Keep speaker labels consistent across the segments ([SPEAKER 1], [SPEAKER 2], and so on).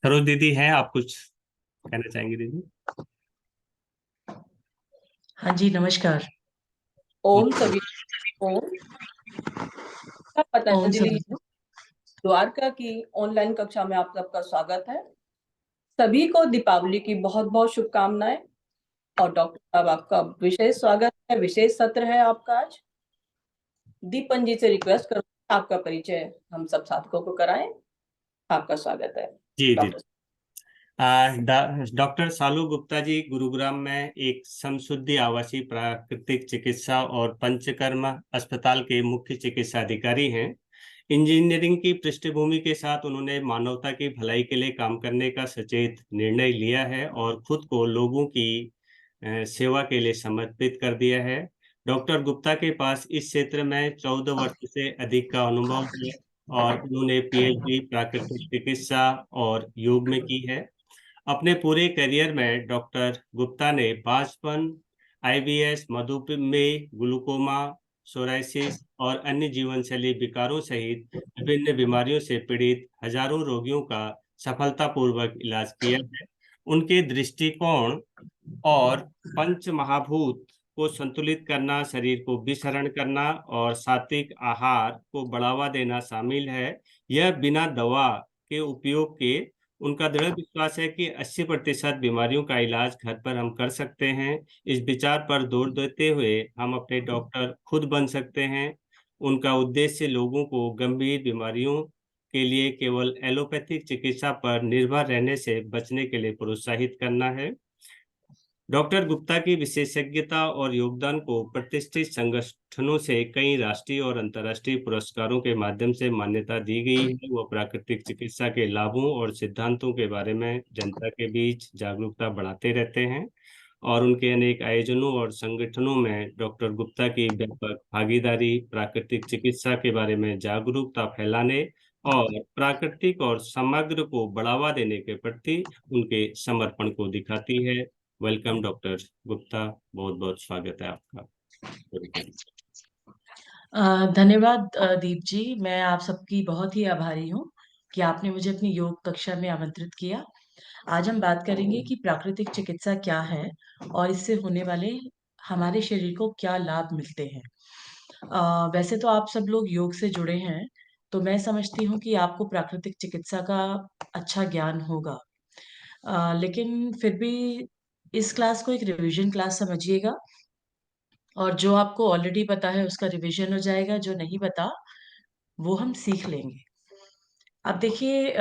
[SPEAKER 1] सरोज दीदी हैं, आप कुछ कहना चाहेंगे दीदी?
[SPEAKER 2] हाँ जी, नमस्कार।
[SPEAKER 1] और
[SPEAKER 3] ओम सभी ओम
[SPEAKER 2] ओम
[SPEAKER 3] पतंजलि
[SPEAKER 2] सभी।
[SPEAKER 3] द्वारका की ऑनलाइन कक्षा में आप सबका स्वागत है। सभी को दीपावली की बहुत बहुत शुभकामनाएं। और डॉक्टर साहब, आपका विशेष स्वागत है, विशेष सत्र है आपका आज। दीपन जी से रिक्वेस्ट करो, आपका परिचय हम सब साथकों को कराएं। आपका स्वागत है
[SPEAKER 1] जी दीदी।
[SPEAKER 3] डॉक्टर।
[SPEAKER 1] डॉक्टर सालू गुप्ता जी गुरुग्राम में एक समशुद्धि आवासीय प्राकृतिक चिकित्सा और पंचकर्म अस्पताल के मुख्य चिकित्सा अधिकारी हैं। इंजीनियरिंग की पृष्ठभूमि के साथ उन्होंने मानवता की भलाई के लिए काम करने का सचेत निर्णय लिया है और खुद को लोगों की सेवा के लिए समर्पित कर दिया है। डॉक्टर गुप्ता के पास इस क्षेत्र में 14 वर्ष से अधिक का अनुभव है और उन्होंने पीएचडी प्राकृतिक चिकित्सा और योग में की है। अपने पूरे करियर में डॉक्टर गुप्ता ने बांझपन, आईबीएस, मधुमेह, ग्लूकोमा, सोराइसिस और अन्य जीवन शैली विकारों सहित विभिन्न बीमारियों से पीड़ित हजारों रोगियों का सफलतापूर्वक इलाज किया है। उनके दृष्टिकोण और पंच महाभूत को संतुलित करना, शरीर को विसरण करना और सात्विक आहार को बढ़ावा देना शामिल है। यह बिना दवा के उपयोग के। उनका दृढ़ विश्वास है कि 80% बीमारियों का इलाज घर पर हम कर सकते हैं। इस विचार पर जोर देते हुए हम अपने डॉक्टर खुद बन सकते हैं। उनका उद्देश्य लोगों को गंभीर बीमारियों के लिए केवल एलोपैथिक चिकित्सा पर निर्भर रहने से बचने के लिए प्रोत्साहित करना है। डॉक्टर गुप्ता की विशेषज्ञता और योगदान को प्रतिष्ठित संगठनों से कई राष्ट्रीय और अंतर्राष्ट्रीय पुरस्कारों के माध्यम से मान्यता दी गई है। वो प्राकृतिक चिकित्सा के लाभों और सिद्धांतों के बारे में जनता के बीच जागरूकता बढ़ाते रहते हैं और उनके अनेक आयोजनों और संगठनों में डॉक्टर गुप्ता की व्यापक भागीदारी प्राकृतिक चिकित्सा के बारे में जागरूकता फैलाने और प्राकृतिक और समग्र को बढ़ावा देने के प्रति उनके समर्पण को दिखाती है। वेलकम डॉक्टर गुप्ता, बहुत बहुत स्वागत है आपका।
[SPEAKER 2] धन्यवाद दीप जी। मैं आप सबकी बहुत ही आभारी हूँ कि आपने मुझे अपनी योग कक्षा में आमंत्रित किया। आज हम बात करेंगे कि प्राकृतिक चिकित्सा क्या है और इससे होने वाले हमारे शरीर को क्या लाभ मिलते हैं। वैसे तो आप सब लोग योग से जुड़े हैं, तो मैं समझती हूँ कि आपको प्राकृतिक चिकित्सा का अच्छा ज्ञान होगा। लेकिन फिर भी इस क्लास को एक रिवीजन क्लास समझिएगा, और जो आपको ऑलरेडी पता है उसका रिवीजन हो जाएगा, जो नहीं पता वो हम सीख लेंगे। अब देखिए,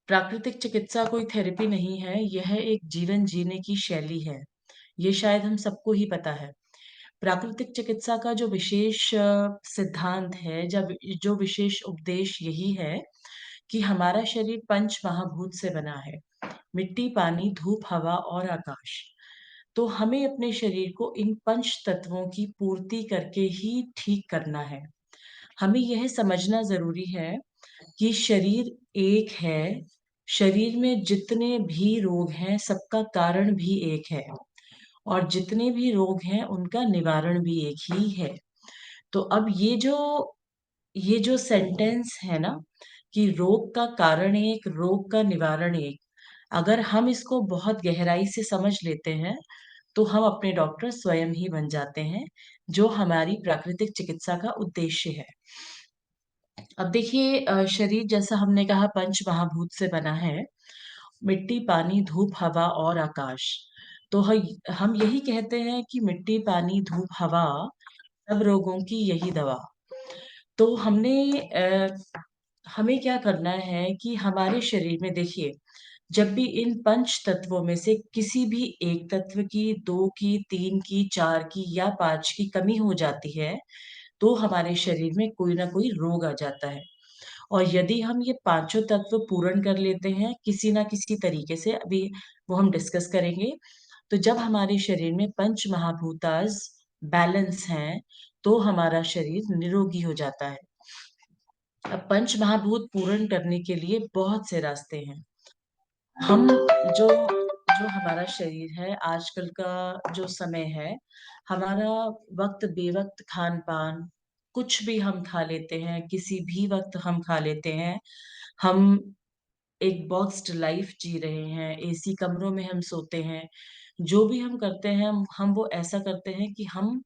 [SPEAKER 2] प्राकृतिक चिकित्सा कोई थेरेपी नहीं है, यह एक जीवन जीने की शैली है। ये शायद हम सबको ही पता है। प्राकृतिक चिकित्सा का जो विशेष सिद्धांत है, जब जो विशेष उपदेश यही है कि हमारा शरीर पंच महाभूत से बना है: मिट्टी, पानी, धूप, हवा और आकाश। तो हमें अपने शरीर को इन पंच तत्वों की पूर्ति करके ही ठीक करना है। हमें यह समझना जरूरी है कि शरीर एक है। शरीर में जितने भी रोग हैं सबका कारण भी एक है, और जितने भी रोग हैं उनका निवारण भी एक ही है। तो अब ये जो सेंटेंस है ना, कि रोग का कारण एक, रोग का निवारण एक, अगर हम इसको बहुत गहराई से समझ लेते हैं तो हम अपने डॉक्टर स्वयं ही बन जाते हैं, जो हमारी प्राकृतिक चिकित्सा का उद्देश्य है। अब देखिए, शरीर जैसा हमने कहा पंच महाभूत से बना है: मिट्टी, पानी, धूप, हवा और आकाश। तो हम यही कहते हैं कि मिट्टी, पानी, धूप, हवा सब रोगों की यही दवा। तो हमें क्या करना है कि हमारे शरीर में देखिए, जब भी इन पंच तत्वों में से किसी भी एक तत्व की, दो की, तीन की, चार की या पांच की कमी हो जाती है, तो हमारे शरीर में कोई ना कोई रोग आ जाता है। और यदि हम ये पांचों तत्व पूर्ण कर लेते हैं किसी ना किसी तरीके से, अभी वो हम डिस्कस करेंगे, तो जब हमारे शरीर में पंच महाभूताज बैलेंस हैं, तो हमारा शरीर निरोगी हो जाता है। अब पंच महाभूत पूर्ण करने के लिए बहुत से रास्ते हैं। हम जो जो हमारा शरीर है, आजकल का जो समय है, हमारा वक्त बेवक्त खान पान, कुछ भी हम खा लेते हैं, किसी भी वक्त हम खा लेते हैं। हम एक बॉक्स्ड लाइफ जी रहे हैं, एसी कमरों में हम सोते हैं। जो भी हम करते हैं हम वो ऐसा करते हैं कि हम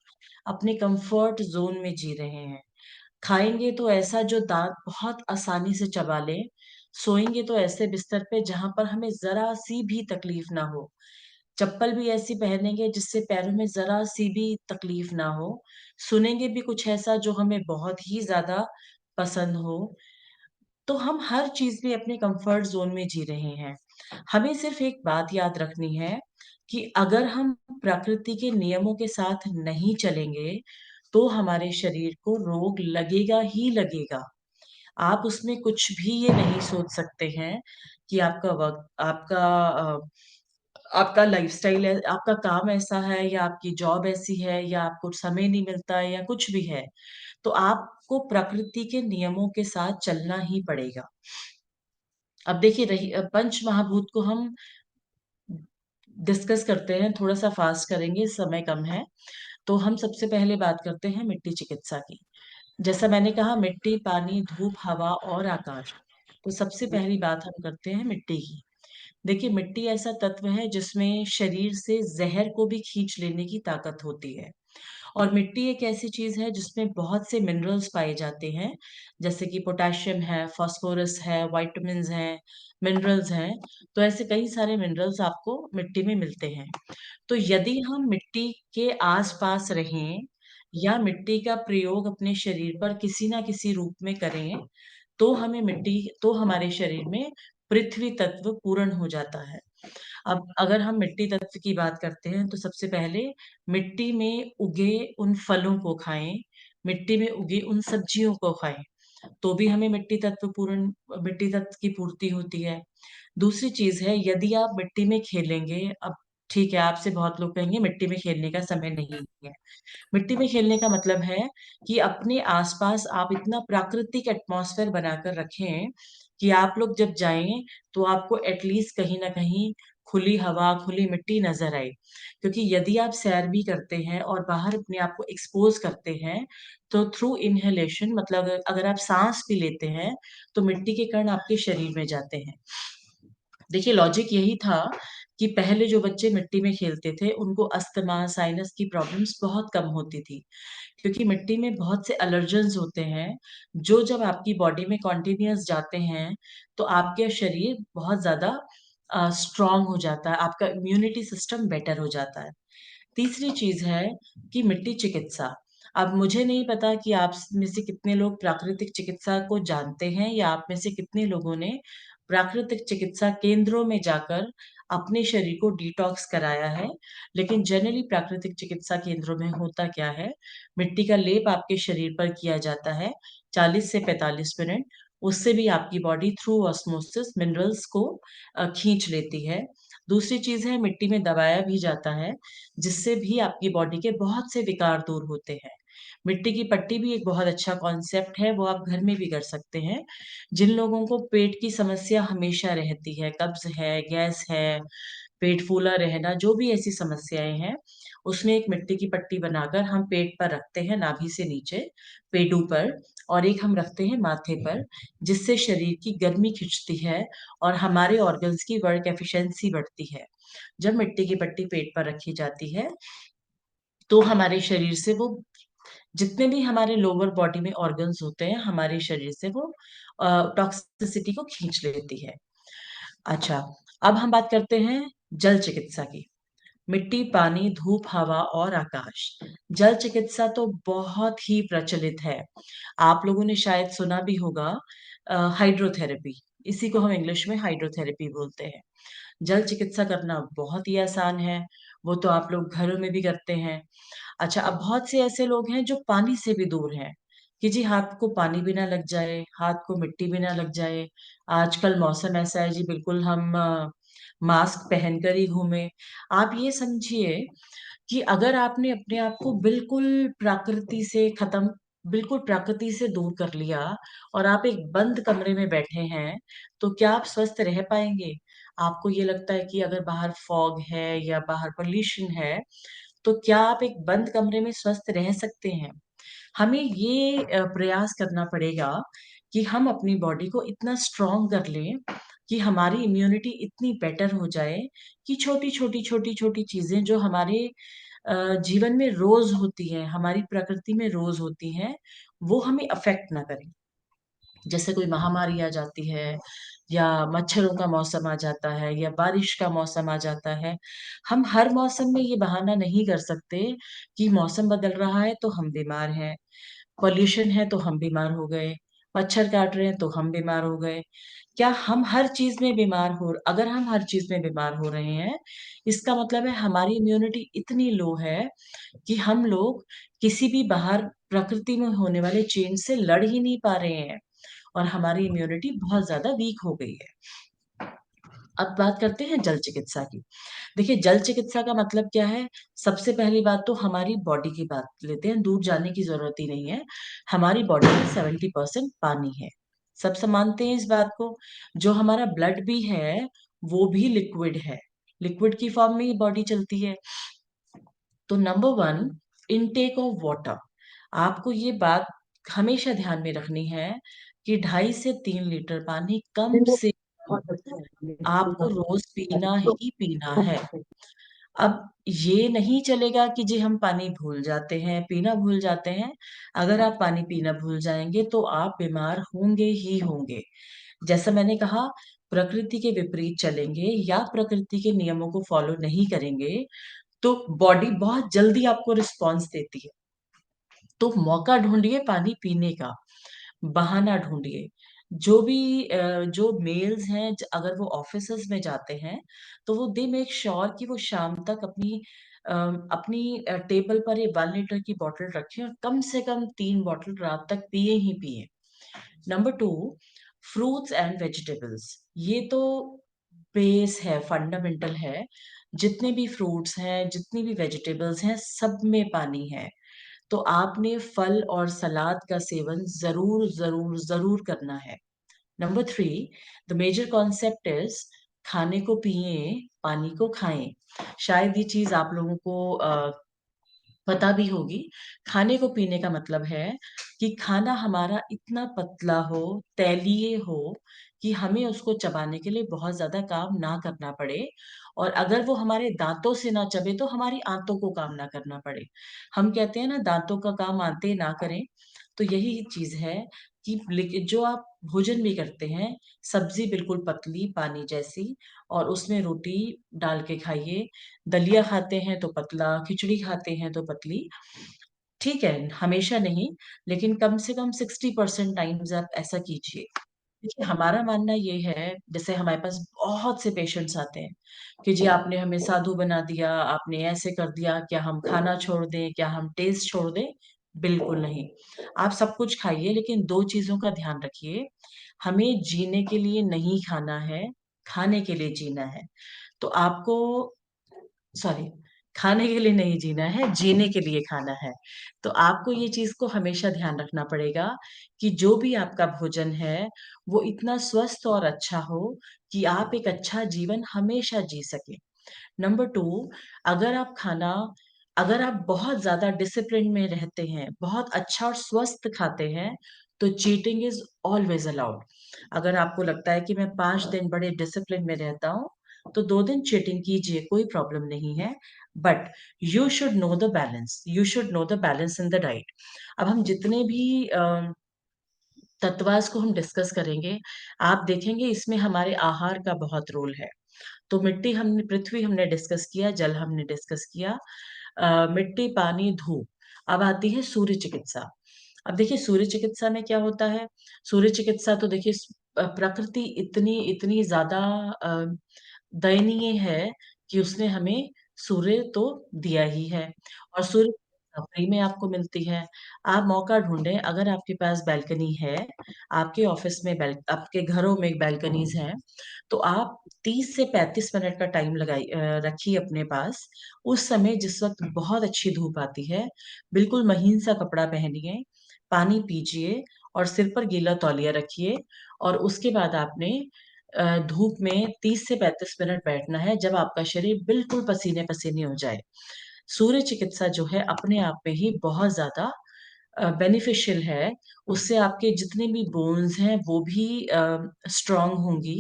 [SPEAKER 2] अपने कंफर्ट ज़ोन में जी रहे हैं। खाएँगे तो ऐसा जो दाँत बहुत आसानी से चबा लें, सोएँगे तो ऐसे बिस्तर पे जहाँ पर हमें ज़रा-सी भी तकलीफ ना हो। चप्पल भी ऐसी पहनेंगे जिससे पैरों में ज़रा-सी भी तकलीफ ना हो। सुनेंगे भी कुछ ऐसा जो हमें बहुत ही ज़्यादा पसंद हो। तो हम हर चीज़ में अपने कंफर्ट ज़ोन में जी रहे हैं। हमें सिर्फ़ एक बात याद रखनी है कि अगर हम प्रकृति के नियमों के साथ नहीं चलेंगे, तो हमारे शरीर को रोग लगेगा ही लगेगा। आप उसमें कुछ भी ये नहीं सोच सकते हैं कि आपका लाइफ़स्टाइल है, आपका काम ऐसा है या आपकी जॉब ऐसी है या आपको समय नहीं मिलता है या कुछ भी है। तो आपको प्रकृति के नियमों के साथ चलना ही पड़ेगा। अब देखिए पंच महाभूत को हम डिस्कस करते हैं, थोड़ा-सा फ़ास्ट करेंगे, समय कम है। तो हम सबसे पहले बात करते हैं मिट्टी चिकित्सा की। जैसा मैंने कहा मिट्टी, पानी, धूप, हवा और आकाश। तो सबसे पहली बात हम करते हैं मिट्टी की। देखिए मिट्टी ऐसा तत्व है जिसमें शरीर से ज़हर को भी खींच लेने की ताकत होती है। और मिट्टी एक ऐसी चीज़ है जिसमें बहुत से मिनरल्स पाए जाते हैं, जैसे कि पोटेशियम है, फास्फोरस है, विटामिन्स हैं, मिनरल्स हैं। तो ऐसे कई सारे मिनरल्स आपको मिट्टी में मिलते हैं। तो यदि हम मिट्टी के आस-पास रहें या मिट्टी का प्रयोग अपने शरीर पर किसी न किसी रूप में करें, तो हमारे शरीर में पृथ्वी तत्व पूर्ण हो जाता है। अब अगर हम मिट्टी तत्व की बात करते हैं, तो सबसे पहले मिट्टी में उगे उन फलों को खाएँ, मिट्टी में उगी उन सब्जियों को खाएँ, तो भी हमें मिट्टी तत्व की पूर्ति होती है। दूसरी चीज़ है यदि आप मिट्टी में खेलेंगे अब ठीक है, आपसे बहुत लोग कहेंगे मिट्टी में खेलने का समय नहीं है। मिट्टी में खेलने का मतलब है कि अपने आस-पास आप इतना प्राकृतिक एटमॉस्फेयर बनाकर रखें कि आप लोग जब जाएँ तो आपको एट लीस्ट कहीं न कहीं खुली हवा, खुली मिट्टी नज़र आए। क्योंकि यदि आप सैर भी करते हैं और बाहर अपने आप को एक्सपोज़ करते हैं, तो थ्रू इन्हेलेशन मतलब अगर आप साँस भी लेते हैं, तो मिट्टी के कण आपके शरीर में जाते हैं। देखिए लॉजिक यही था कि पहले जो बच्चे मिट्टी में खेलते थे, उनको अस्थमा, साइनस की प्रॉब्लम्स बहुत कम होती थी। क्योंकि मिट्टी में बहुत से एलर्जेन्स होते हैं, जो जब आपकी बॉडी में कॉन्टिन्यूअस जाते हैं, तो आपके शरीर बहुत ज़्यादा स्ट्रॉन्ग हो जाता है, आपका इम्यूनिटी सिस्टम बेटर हो जाता है। तीसरी चीज़ है कि मिट्टी चिकित्सा। अब मुझे नहीं पता कि आप में से कितने लोग प्राकृतिक चिकित्सा को जानते हैं या आप में से कितने लोगों ने प्राकृतिक चिकित्सा केंद्रों में जाकर अपने शरीर को डिटॉक्स कराया है। लेकिन जनरली प्राकृतिक चिकित्सा केंद्रों में होता क्या है, मिट्टी का लेप आपके शरीर पर किया जाता है 40 से 45 मिनट। उससे भी आपकी बॉडी थ्रू ऑस्मोसिस मिनरल्स को खींच लेती है। दूसरी चीज़ है मिट्टी में दबाया भी जाता है, जिससे भी आपकी बॉडी के बहुत से विकार दूर होते हैं। मिट्टी की पट्टी भी एक बहुत अच्छा कॉन्सेप्ट है, वो आप घर में भी कर सकते हैं। जिन लोगों को पेट की समस्या हमेशा रहती है, कब्ज़ है, गैस है, पेट फूला रहना, जो भी ऐसी समस्याएँ हैं, उसमें एक मिट्टी की पट्टी बनाकर हम पेट पर रखते हैं, नाभि से नीचे, पेडू पर और एक हम रखते हैं माथे पर, जिससे शरीर की गर्मी खिंचती है और हमारे ऑर्गन्स की वर्क एफिशिएंसी बढ़ती है। जब मिट्टी की पट्टी पेट पर रखी जाती है, तो हमारे शरीर से वो जितने भी हमारे लोअर बॉडी में ऑर्गन्स होते हैं, हमारे शरीर से वो टॉक्सिसिटी को खींच लेती है। अच्छा, अब हम बात करते हैं जल चिकित्सा की। मिट्टी, पानी, धूप, हवा और आकाश। जल चिकित्सा तो बहुत ही प्रचलित है। आप लोगों ने शायद सुना भी होगा हाइड्रोथेरेपी। इसी को हम इंग्लिश में हाइड्रोथेरेपी बोलते हैं। जल चिकित्सा करना बहुत ही आसान है, वो तो आप लोग घरों में भी करते हैं। अच्छा, अब बहुत से ऐसे लोग हैं जो पानी से भी दूर हैं, कि जी हाथ को पानी भी ना लग जाए, हाथ को मिट्टी भी ना लग जाए। आजकल मौसम ऐसा है जी बिल्कुल हम मास्क पहनकर ही घूमें। आप ये समझिए कि अगर आपने अपने आप को बिल्कुल प्रकृति से दूर कर लिया और आप एक बंद कमरे में बैठे हैं, तो क्या आप स्वस्थ रह पाएँगे? आपको ये लगता है कि अगर बाहर फॉग है या बाहर पॉल्यूशन है, तो क्या आप एक बंद कमरे में स्वस्थ रह सकते हैं? हमें ये प्रयास करना पड़ेगा कि हम अपनी बॉडी को इतना स्ट्रॉन्ग कर लें कि हमारी इम्यूनिटी इतनी बेटर हो जाए कि छोटी चीजें जो हमारे जीवन में रोज होती हैं, हमारी प्रकृति में रोज होती हैं, वो हमें अफेक्ट ना करें। जैसे कोई महामारी आ जाती है, या मच्छरों का मौसम आ जाता है, या बारिश का मौसम आ जाता है। हम हर मौसम में ये बहाना नहीं कर सकते कि मौसम बदल रहा है तो हम बीमार हैं, पॉल्यूशन है तो हम बीमार हो गए, मच्छर काट रहे हैं तो हम बीमार हो गए। क्या हम हर चीज में बीमार हो अगर हम हर चीज में बीमार हो रहे हैं, इसका मतलब है हमारी इम्यूनिटी इतनी लो है कि हम लोग किसी भी बाहर प्रकृति में होने वाले चेंज से लड़ ही नहीं पा रहे हैं, और हमारी इम्यूनिटी बहुत ज्यादा वीक हो गई है। अब बात करते हैं जल चिकित्सा की। देखिए, जल चिकित्सा का मतलब क्या है? सबसे पहली बात तो हमारी बॉडी की बात लेते हैं, दूर जाने की जरूरत ही नहीं है। हमारी बॉडी में 70% पानी है, सब मानते हैं इस बात को। जो हमारा ब्लड भी है वो भी लिक्विड है, लिक्विड की फॉर्म में ही बॉडी चलती है। तो number one, intake of water. आपको ये बात हमेशा ध्यान में रखनी है कि 2.5 से 3 लीटर पानी कम से कम आपको रोज पीना ही पीना है। अब ये नहीं चलेगा कि जी हम पानी भूल जाते हैं, पीना भूल जाते हैं। अगर आप पानी पीना भूल जाएंगे तो आप बीमार होंगे ही होंगे। जैसा मैंने कहा, प्रकृति के विपरीत चलेंगे या प्रकृति के नियमों को फॉलो नहीं करेंगे तो बॉडी बहुत जल्दी आपको रिस्पॉन्स देती है। तो मौका ढूंढिए पानी पीने का, बहाना ढूंढिए। जो मेल्स हैं, अगर वो ऑफिसेज में जाते हैं तो वो दे मेक श्योर कि वो शाम तक अपनी टेबल पर ये 1 लीटर की बोतल रखें, और कम से कम 3 बोतल रात तक पिए ही पिए। Number two, fruits and vegetables. ये तो बेस है, फंडामेंटल है। जितने भी फ्रूट्स हैं, जितनी भी वेजिटेबल्स हैं, सब में पानी है। तो आपने फल और सलाद का सेवन जरूर जरूर जरूर करना है। Number three, the major concept is खाने को पिए, पानी को खाएं। शायद ये चीज आप लोगों को पता भी होगी। खाने को पीने का मतलब है कि खाना हमारा इतना पतला हो, तैलीय हो, कि हमें उसको चबाने के लिए बहुत ज्यादा काम ना करना पड़े, और अगर वो हमारे दांतों से ना चबे तो हमारी आंतों को काम ना करना पड़े। हम कहते हैं ना, दांतों का काम आंतें ना करें। तो यही चीज है कि लेकिन जो आप भोजन भी करते हैं, सब्जी बिल्कुल पतली पानी जैसी, और उसमें रोटी डाल के खाइए। दलिया खाते हैं तो पतला, खिचड़ी खाते हैं तो पतली। ठीक है, हमेशा नहीं, लेकिन कम से कम 60% टाइम्स आप ऐसा कीजिए। देखिए, हमारा मानना ये है, जैसे हमारे पास बहुत से पेशेंट्स आते हैं कि जी आपने हमें साधु बना दिया, आपने ऐसे कर दिया, क्या हम खाना छोड़ दें, क्या हम टेस्ट छोड़ दें? बिल्कुल नहीं। आप सब कुछ खाइए, लेकिन दो चीजों का ध्यान रखिए। हमें जीने के लिए नहीं खाना है, खाने के लिए जीना है। तो आपको, सॉरी, खाने के लिए नहीं जीना है, जीने के लिए खाना है। तो आपको ये चीज को हमेशा ध्यान रखना पड़ेगा कि जो भी आपका भोजन है वो इतना स्वस्थ और अच्छा हो कि आप एक अच्छा जीवन हमेशा जी सके। नंबर टू, अगर आप खाना अगर आप बहुत ज्यादा डिसिप्लिन में रहते हैं, बहुत अच्छा और स्वस्थ खाते हैं, तो चीटिंग इज ऑलवेज अलाउड। अगर आपको लगता है कि मैं 5 दिन बड़े डिसिप्लिन में रहता हूँ, तो 2 दिन चीटिंग कीजिए, कोई प्रॉब्लम नहीं है। But you should know the balance, you should know the balance in the diet. अब हम जितने भी तत्वास को हम डिस्कस करेंगे, आप देखेंगे इसमें हमारे आहार का बहुत रोल है। तो पृथ्वी हमने डिस्कस किया, जल हमने डिस्कस किया, मिट्टी, पानी, धूप। अब आती है सूर्य चिकित्सा। अब देखिए, सूर्य चिकित्सा में क्या होता है? सूर्य चिकित्सा तो देखिए, प्रकृति इतनी इतनी ज्यादा अ, दयनीय है कि उसने हमें सूर्य तो दिया ही है, और सूर्य फ्री में आपको मिलती है। आप मौका ढूंढें, अगर आपके पास बैल्कनी है, आपके ऑफिस में आपके घरों में बैल्कनीज हैं, तो आप 30 से 35 मिनट का टाइम रखिए अपने पास। उस समय जिस वक्त बहुत अच्छी धूप आती है, बिल्कुल महीन सा कपड़ा पहनिए, पानी पीजिए, और सिर पर गीला तौलिया रखिए। और उसके बाद आपने धूप में 30 से 35 मिनट बैठना है, जब आपका शरीर बिल्कुल पसीने पसीने हो जाए। सूर्य चिकित्सा जो है अपने आप में ही बहुत ज्यादा बेनिफिशियल है, उससे आपके जितने भी बोन्स हैं वो भी स्ट्रांग होंगी।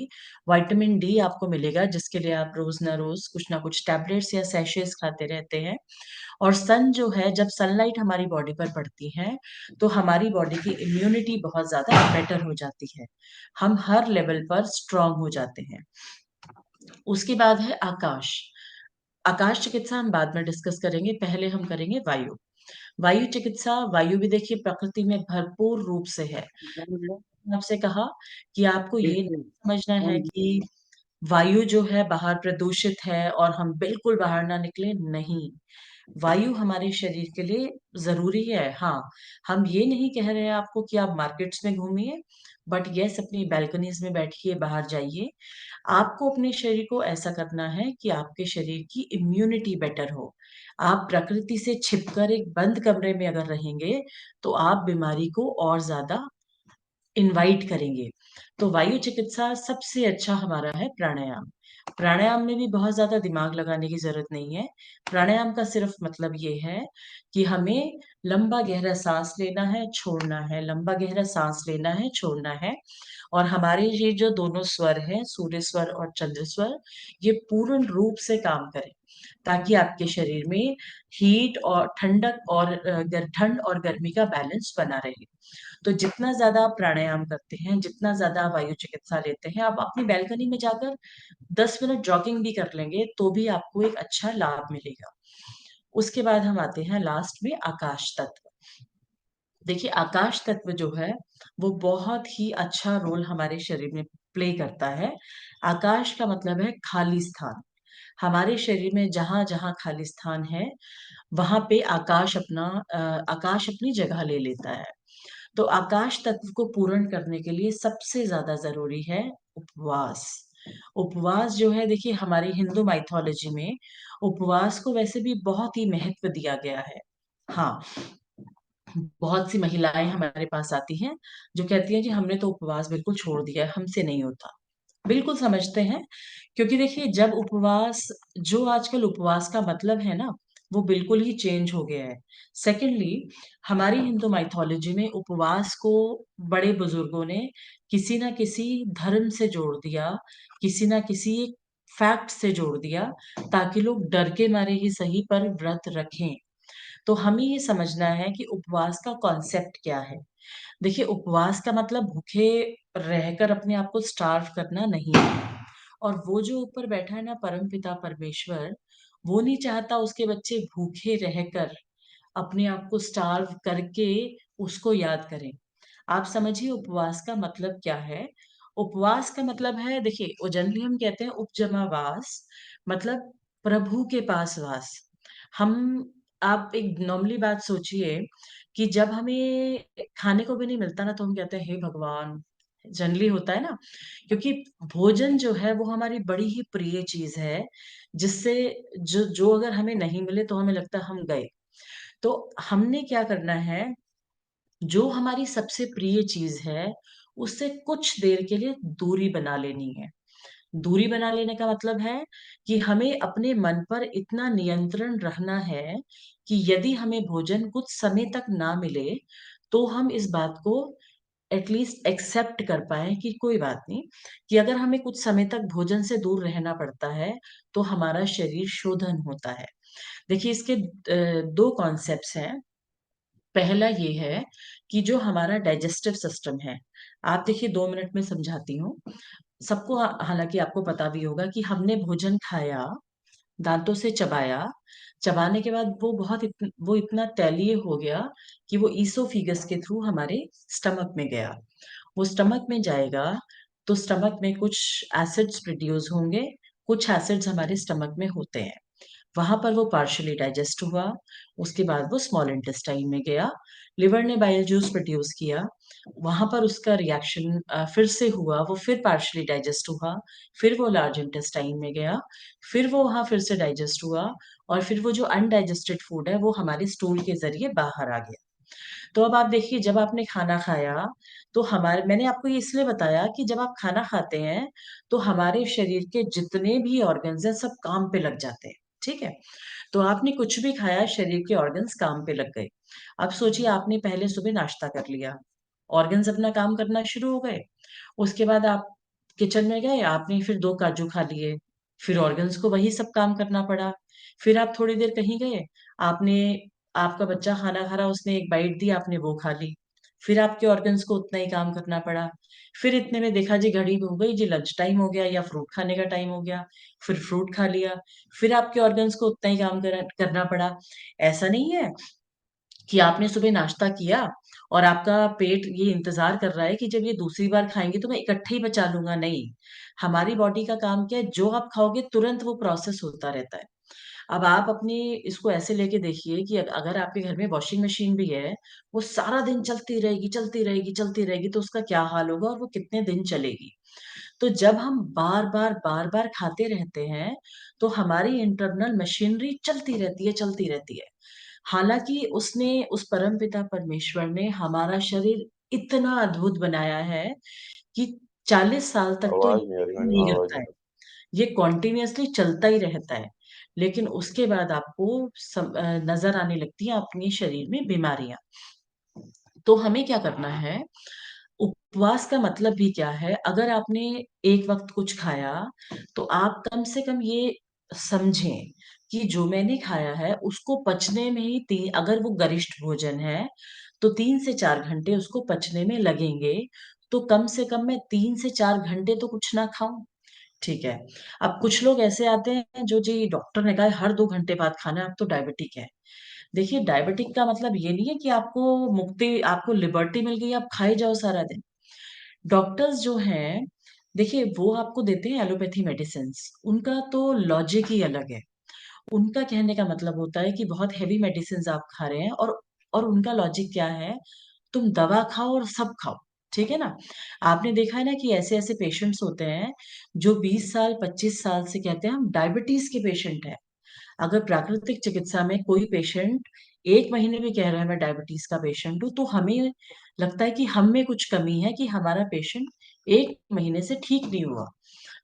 [SPEAKER 2] विटामिन डी आपको मिलेगा, जिसके लिए आप रोज ना कुछ टैबलेट्स या सैशेस खाते रहते हैं। और सन जो है, जब सनलाइट हमारी बॉडी पर पड़ती है तो हमारी बॉडी की इम्यूनिटी बहुत ज्यादा बेटर हो जाती है, हम हर लेवल पर स्ट्रांग हो जाते हैं। उसके बाद है आकाश। आकाश चिकित्सा हम बाद में डिस्कस करेंगे, पहले हम करेंगे वायु। वायु चिकित्सा, वायु भी देखिए प्रकृति में भरपूर रूप से है। मैंने आपसे कहा कि आपको ये नहीं समझना है कि वायु जो है बाहर प्रदूषित है और हम बिल्कुल बाहर ना निकले, नहीं। वायु हमारे शरीर के लिए जरूरी है। हाँ, हम ये नहीं कह रहे हैं आपको कि आप मार्केट्स में घूमिए, बट यस, अपनी बैल्कनीज में बैठिए, बाहर जाइए। आपको अपने शरीर को ऐसा करना है कि आपके शरीर की इम्यूनिटी बेटर हो। आप प्रकृति से छिपकर एक बंद कमरे में अगर रहेंगे तो आप बीमारी को और ज्यादा इनवाइट करेंगे। तो वायु चिकित्सा सबसे अच्छा हमारा है प्राणायाम। प्राणायाम में भी बहुत ज्यादा दिमाग लगाने की जरूरत नहीं है। प्राणायाम का सिर्फ मतलब ये है कि हमें लंबा गहरा सांस लेना है, छोड़ना है, लंबा गहरा सांस लेना है, छोड़ना है। और हमारे ये जो दोनों स्वर हैं, सूर्य स्वर और चंद्र स्वर, ये पूर्ण रूप से काम करें, ताकि आपके शरीर में हीट और ठंडक और ठंड और गर्मी का बैलेंस बना रहे। तो जितना ज्यादा आप प्राणायाम करते हैं, जितना ज्यादा आप वायु चिकित्सा लेते हैं, आप अपनी बैल्कनी में जाकर 10 मिनट जॉगिंग भी कर लेंगे तो भी आपको एक अच्छा लाभ मिलेगा। उसके बाद हम आते हैं लास्ट में आकाश तत्व। देखिए, आकाश तत्व जो है वो बहुत ही अच्छा रोल हमारे शरीर में प्ले करता है। आकाश का मतलब है खाली स्थान। हमारे शरीर में जहां जहां खाली स्थान है, वहां पे आकाश अपनी जगह ले लेता है। तो आकाश तत्व को पूर्ण करने के लिए सबसे ज्यादा जरूरी है उपवास। उपवास जो है, देखिए हमारी हिंदू माइथोलॉजी में उपवास को वैसे भी बहुत ही महत्व दिया गया है। हाँ, बहुत सी महिलाएं हमारे पास आती हैं जो कहती हैं जी हमने तो उपवास बिल्कुल छोड़ दिया है, हमसे नहीं होता। बिल्कुल समझते हैं, क्योंकि देखिए जब उपवास, जो आजकल उपवास का मतलब है ना, वो बिल्कुल ही चेंज हो गया है। सेकेंडली, हमारी हिंदू माइथोलॉजी में उपवास को बड़े बुजुर्गों ने किसी ना किसी धर्म से जोड़ दिया, किसी ना किसी फैक्ट से जोड़ दिया, ताकि लोग डर के मारे ही सही पर व्रत रखें। तो हमें ये समझना है कि उपवास का कॉन्सेप्ट क्या है। देखिए, उपवास का मतलब भूखे रहकर अपने आप को स्टार्व करना नहीं है। और वो जो ऊपर बैठा है ना, परम पिता परमेश्वर, वो नहीं चाहता उसके बच्चे भूखे रहकर अपने आप को स्टार्व करके उसको याद करें। आप समझिए उपवास का मतलब क्या है। उपवास का मतलब है, देखिए वो जनरली हम कहते हैं उपजमा वास, मतलब प्रभु के पास वास। हम, आप एक नॉर्मली बात सोचिए कि जब हमें खाने को भी नहीं मिलता ना, तो हम कहते हैं हे भगवान। जनरली होता है ना, क्योंकि भोजन जो है वो हमारी बड़ी ही प्रिय चीज है, जिससे जो जो अगर हमें नहीं मिले तो हमें लगता है हम गए। तो हमने क्या करना है, जो हमारी सबसे प्रिय चीज है उससे कुछ देर के लिए दूरी बना लेनी है। दूरी बना लेने का मतलब है कि हमें अपने मन पर इतना नियंत्रण रखना है कि यदि हमें भोजन कुछ समय तक ना मिले, तो हम इस बात को एटलीस्ट एक्सेप्ट कर पाए कि कोई बात नहीं, कि अगर हमें कुछ समय तक भोजन से दूर रहना पड़ता है तो हमारा शरीर शोधन होता है। देखिए, इसके दो कॉन्सेप्ट्स हैं। पहला ये है कि जो हमारा डाइजेस्टिव सिस्टम है, आप देखिए 2 मिनट में समझाती हूँ सबको। हालांकि आपको पता भी होगा कि हमने भोजन खाया, दांतों से चबाया, चबाने के बाद वो इतना तैलीय हो गया कि वो ईसोफिगस के थ्रू हमारे स्टमक में गया। वो स्टमक में जाएगा तो स्टमक में कुछ एसिड्स प्रोड्यूस होंगे, कुछ एसिड्स हमारे स्टमक में होते हैं। वहां पर वो पार्शियली डाइजेस्ट हुआ। उसके बाद वो स्मॉल इंटेस्टाइन में गया, लिवर ने बाइल जूस प्रोड्यूस किया, वहां पर उसका रिएक्शन फिर से हुआ, वो फिर पार्शियली डाइजेस्ट हुआ, फिर वो लार्ज इंटेस्टाइन में गया, फिर वो वहां फिर से डाइजेस्ट हुआ, और फिर वो जो अनडाइजेस्टेड फूड है वो हमारे स्टूल के जरिए बाहर आ गया। तो अब आप देखिए, जब आपने खाना खाया, तो हमारे, मैंने आपको ये इसलिए बताया कि जब आप खाना खाते हैं तो हमारे शरीर के जितने भी ऑर्गन्स हैं सब काम पे लग जाते हैं। ठीक है? तो आपने कुछ भी खाया, शरीर के ऑर्गन्स काम पे लग गए। अब सोचिए, आपने पहले सुबह नाश्ता कर लिया, ऑर्गन्स अपना काम करना शुरू हो गए। उसके बाद आप किचन में गए, आपने फिर 2 काजू खा लिए, फिर ऑर्गन्स को वही सब काम करना पड़ा। फिर आप थोड़ी देर कहीं गए, आपने आपका बच्चा खाना खा रहा, उसने 1 बाइट दी, आपने वो खा ली। फिर आपके ऑर्गन्स को उतना ही काम करना पड़ा। फिर इतने में देखा जी घड़ी हो गई जी, लंच टाइम हो गया या फ्रूट खाने का टाइम हो गया, फिर फ्रूट खा लिया। फिर आपके ऑर्गन्स को उतना ही काम करना पड़ा। ऐसा नहीं है कि आपने सुबह नाश्ता किया और आपका पेट ये इंतजार कर रहा है कि जब ये दूसरी बार खाएंगे तो मैं इकट्ठे ही बचा लूंगा। नहीं, हमारी बॉडी का काम क्या है, जो आप खाओगे तुरंत वो प्रोसेस होता रहता है। अब आप अपनी इसको ऐसे लेके देखिए कि अगर आपके घर में वॉशिंग मशीन भी है, वो सारा दिन चलती रहेगी, चलती रहेगी, चलती रहेगी, तो उसका क्या हाल होगा और वो कितने दिन चलेगी। तो जब हम बार बार खाते रहते हैं, तो हमारी इंटरनल मशीनरी चलती रहती है, चलती रहती है। हालांकि उसने, उस परमपिता परमेश्वर ने हमारा शरीर इतना अद्भुत बनाया है कि 40 साल तक तो
[SPEAKER 4] आवाज
[SPEAKER 2] ये
[SPEAKER 4] नहीं आ रही
[SPEAKER 2] काम
[SPEAKER 4] मैडम,
[SPEAKER 2] नहीं
[SPEAKER 4] आवाज
[SPEAKER 2] करता है,
[SPEAKER 4] नहीं
[SPEAKER 2] ये कॉन्टिन्यूअसली चलता ही रहता है। लेकिन उसके बाद आपको नजर आने लगती है अपने शरीर में बीमारियां। तो हमें क्या करना है, उपवास का मतलब भी क्या है, अगर आपने एक वक्त कुछ खाया, तो आप कम से कम ये समझें कि जो मैंने खाया है उसको पचने में ही अगर वो गरिष्ठ भोजन है, तो 3 से 4 घंटे उसको पचने में लगेंगे। तो कम से कम मैं 3 से 4 घंटे तो कुछ ना खाऊं। ठीक है। अब कुछ लोग ऐसे आते हैं जो जी डॉक्टर ने कहा है हर 2 घंटे बाद खाना है, अब तो डायबिटिक है। देखिए, डायबिटिक का मतलब ये नहीं है कि आपको लिबर्टी मिल गई, आप खाए जाओ सारा दिन। डॉक्टर्स जो हैं, देखिए वो आपको देते हैं एलोपैथी मेडिसिन, उनका तो लॉजिक ही अलग है। उनका कहने का मतलब होता है कि बहुत हेवी मेडिसिन आप खा रहे हैं, और उनका लॉजिक क्या है, तुम दवा खाओ और सब खाओ। ठीक है ना? आपने देखा है ना कि ऐसे ऐसे पेशेंट्स होते हैं जो 20 साल 25 साल से कहते हैं हम डायबिटीज के पेशेंट हैं। अगर प्राकृतिक चिकित्सा में कोई पेशेंट 1 महीने भी कह रहा है मैं डायबिटीज का पेशेंट हूँ, तो हमें लगता है कि हम में कुछ कमी है कि हमारा पेशेंट 1 महीने से ठीक नहीं हुआ।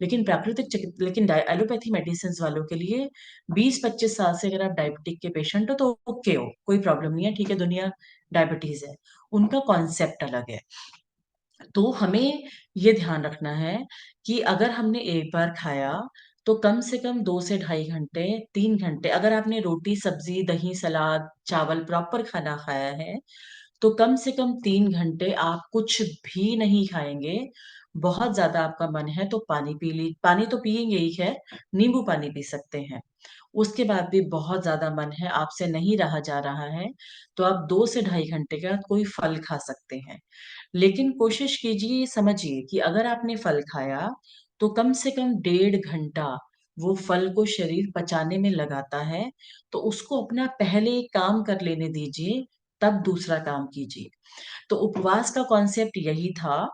[SPEAKER 2] लेकिन एलोपैथी मेडिसिन वालों के लिए 20-25 साल से अगर आप डायबिटिक के पेशेंट हो तो ओके हो, कोई प्रॉब्लम नहीं है, ठीक है, दुनिया डायबिटीज है। उनका कॉन्सेप्ट अलग है। तो हमें ये ध्यान रखना है कि अगर हमने एक बार खाया, तो कम से कम 2 से ढाई घंटे, 3 घंटे, अगर आपने रोटी सब्जी दही सलाद चावल प्रॉपर खाना खाया है, तो कम से कम 3 घंटे आप कुछ भी नहीं खाएंगे। बहुत ज्यादा आपका मन है तो पानी तो पिएंगे ही, खैर नींबू पानी पी सकते हैं। उसके बाद भी बहुत ज्यादा मन है, आपसे नहीं रहा जा रहा है, तो आप 2 से ढाई घंटे के बाद कोई फल खा सकते हैं। लेकिन कोशिश कीजिए, समझिए कि अगर आपने फल खाया, तो कम से कम 1.5 घंटा वो फल को शरीर पचाने में लगाता है। तो उसको अपना पहले एक काम कर लेने दीजिए, तब दूसरा काम कीजिए। तो उपवास का कॉन्सेप्ट यही था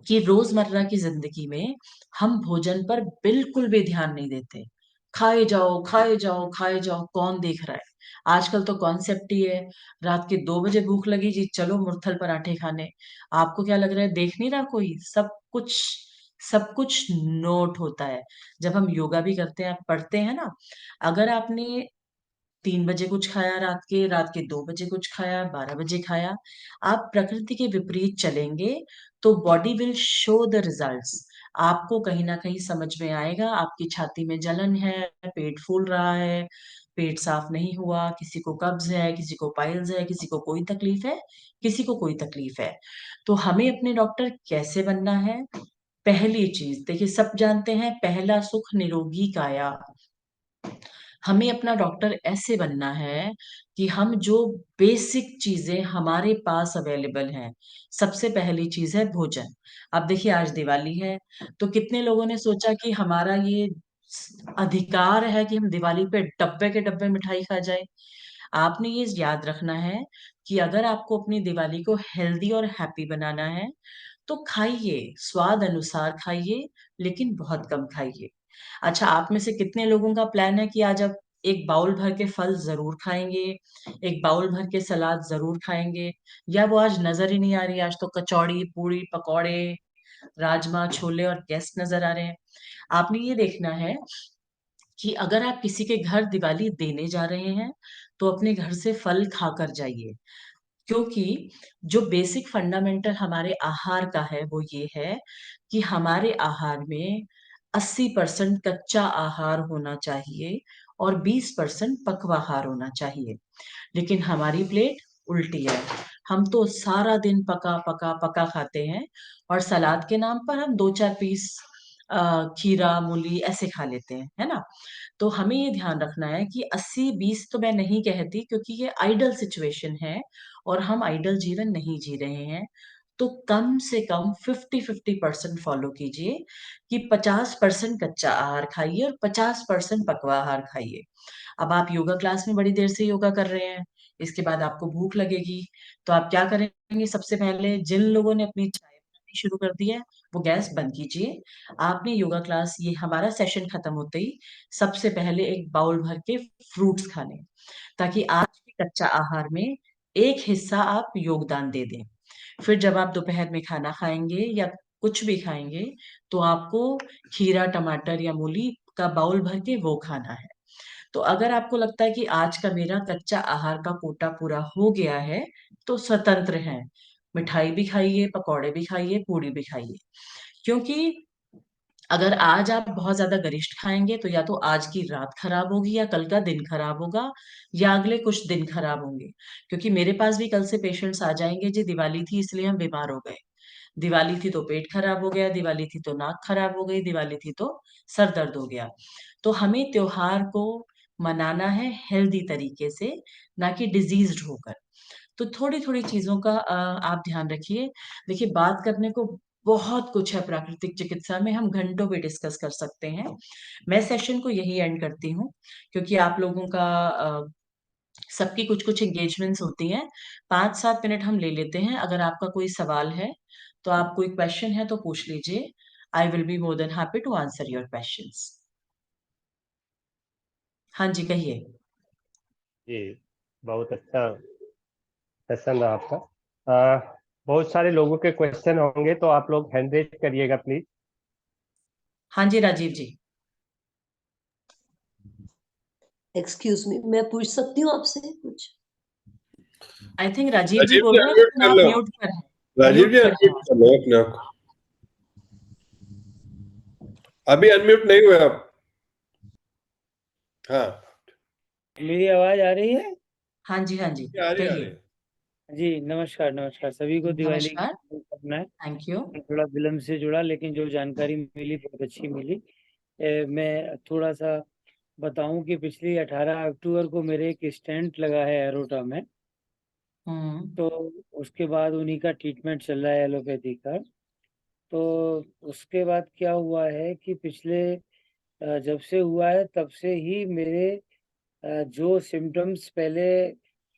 [SPEAKER 2] कि रोजमर्रा की जिंदगी में हम भोजन पर बिल्कुल भी ध्यान नहीं देते। खाए जाओ, खाए जाओ, खाए जाओ, कौन देख रहा है। आजकल तो कॉन्सेप्ट ही है, रात के 2 बजे भूख लगी जी, चलो मुरथल पराठे खाने। आपको क्या लग रहा है, देख नहीं रहा कोई? सब कुछ नोट होता है। जब हम योगा भी करते हैं, आप पढ़ते हैं ना, अगर आपने 3 बजे कुछ खाया, रात के 2 बजे कुछ खाया, 12 बजे खाया, आप प्रकृति के विपरीत चलेंगे, तो body will show the results. आपको कहीं ना कहीं समझ में आएगा, आपकी छाती में जलन है, पेट फूल रहा है, पेट साफ नहीं हुआ, किसी को कब्ज है, किसी को पाइल्स है, किसी को कोई तकलीफ है, किसी को कोई तकलीफ है। तो हमें अपने डॉक्टर कैसे बनना है? पहली चीज देखिए, सब जानते हैं, पहला सुख निरोगी काया। हमें अपना डॉक्टर ऐसे बनना है कि हम जो बेसिक चीजें हमारे पास अवेलेबल हैं, सबसे पहली चीज है भोजन। अब देखिए, आज दिवाली है, तो कितने लोगों ने सोचा कि हमारा ये अधिकार है कि हम दिवाली पे डब्बे के डब्बे मिठाई खा जाए। आपने ये याद रखना है कि अगर आपको अपनी दिवाली को हेल्दी और हैप्पी बनाना है, तो खाइए, स्वाद अनुसार खाइए, लेकिन बहुत कम खाइए। अच्छा, आप में से कितने लोगों का प्लान है कि आज आप एक बाउल भर के फल जरूर खाएंगे, एक बाउल भर के सलाद जरूर खाएंगे, या वो आज नजर ही नहीं आ रही, आज तो कचौड़ी पूड़ी पकौड़े राजमा छोले और गेस्ट नजर आ रहे हैं। आपने ये देखना है कि अगर आप किसी के घर दिवाली देने जा रहे हैं तो अपने घर से फल खाकर जाइए, क्योंकि जो बेसिक फंडामेंटल हमारे आहार का है वो ये है कि हमारे आहार में 80% कच्चा आहार होना चाहिए और 20% पक्वाहार होना चाहिए। लेकिन हमारी प्लेट उल्टी है। हम तो सारा दिन पका पका पका खाते हैं और सलाद के नाम पर हम 2-4 पीस खीरा मूली ऐसे खा लेते हैं, है ना? तो हमें ये ध्यान रखना है कि 80-20 तो मैं नहीं कहती, क्योंकि ये आइडल सिचुएशन है और हम आइडल जीवन नहीं जी रहे हैं। तो कम से कम 50-50% फॉलो कीजिए कि 50% कच्चा आहार खाइए और 50% पकवा आहार खाइए। अब आप योगा क्लास में बड़ी देर से योगा कर रहे हैं, इसके बाद आपको भूख लगेगी, तो आप क्या करेंगे? सबसे पहले जिन लोगों ने अपनी चाय बनानी शुरू कर दी है, वो गैस बंद कीजिए। आपने योगा क्लास, ये हमारा सेशन खत्म होते ही सबसे पहले एक बाउल भर के फ्रूट्स खा लें, ताकि आज के कच्चा आहार में एक हिस्सा आप योगदान दे दें। फिर जब आप दोपहर में खाना खाएंगे या कुछ भी खाएंगे, तो आपको खीरा टमाटर या मूली का बाउल भर के वो खाना है। तो अगर आपको लगता है कि आज का मेरा कच्चा आहार का कोटा पूरा हो गया है, तो स्वतंत्र हैं। मिठाई भी खाइए, पकौड़े भी खाइए, पूड़ी भी खाइए। क्योंकि अगर आज आप बहुत ज्यादा गरिष्ठ खाएंगे तो या तो आज की रात खराब होगी या कल का दिन खराब होगा या अगले कुछ दिन खराब होंगे। क्योंकि मेरे पास भी कल से पेशेंट्स आ जाएंगे, जी दिवाली थी इसलिए हम बीमार हो गए, दिवाली थी तो पेट खराब हो गया, दिवाली थी तो नाक खराब हो गई, दिवाली थी तो सर दर्द हो गया। तो हमें त्योहार को मनाना है हेल्दी तरीके से, ना कि डिजीज्ड होकर। तो थोड़ी थोड़ी चीजों का आप ध्यान रखिए। देखिए, बात करने को बहुत कुछ है प्राकृतिक चिकित्सा में, हम घंटों भी डिस्कस कर सकते हैं। मैं सेशन को यही एंड करती हूँ, क्योंकि आप लोगों का सबकी कुछ कुछ एंगेजमेंट्स होती हैं। 5-7 मिनट हम ले लेते हैं। अगर आपका कोई सवाल है, तो आप कोई क्वेश्चन है तो पूछ लीजिए। I will be more than happy to answer your questions. हाँ जी, कहिए।
[SPEAKER 1] जी, बहुत अच्छा सेशन रहा आपका। बहुत सारे लोगों के क्वेश्चन होंगे, तो आप लोग हैंड रेज करिएगा प्लीज।
[SPEAKER 2] हाँ जी, राजीव जी।
[SPEAKER 4] एक्सक्यूज मी, मैं पूछ सकती हूँ आपसे कुछ?
[SPEAKER 2] आई थिंक राजीव जी
[SPEAKER 5] राजीव
[SPEAKER 2] बोल
[SPEAKER 5] जी
[SPEAKER 2] रहे हैं,
[SPEAKER 5] अनम्यूट
[SPEAKER 2] लेकिन
[SPEAKER 5] कर
[SPEAKER 2] आप
[SPEAKER 5] लो।
[SPEAKER 2] म्यूट पर हैं।
[SPEAKER 5] राजीव
[SPEAKER 2] म्यूट
[SPEAKER 5] जी
[SPEAKER 2] पर हैं
[SPEAKER 5] अनम्यूट
[SPEAKER 2] आप।
[SPEAKER 5] कर लो अपने आप को। अभी अनम्यूट नहीं हुए आप। हाँ,
[SPEAKER 6] मेरी आवाज आ रही है?
[SPEAKER 2] हाँ जी, हाँ जी,
[SPEAKER 5] आ रही
[SPEAKER 2] कहिए।
[SPEAKER 6] जी, नमस्कार नमस्कार सभी को। दिवाली की
[SPEAKER 2] नमस्कार।
[SPEAKER 6] शुभकामनाएं।
[SPEAKER 2] Thank you.
[SPEAKER 6] मैं थोड़ा विलम्ब से जुड़ा, लेकिन जो जानकारी मिली बहुत अच्छी मिली। मैं थोड़ा सा बताऊं कि पिछली 18 अक्टूबर को मेरे एक स्टेंट लगा है एरोटा में।
[SPEAKER 2] हम्म।
[SPEAKER 6] तो उसके बाद उन्हीं का ट्रीटमेंट चल रहा है एलोपैथी का। तो उसके बाद क्या हुआ है कि पिछले जब से हुआ है तब से ही मेरे जो सिम्टम्स पहले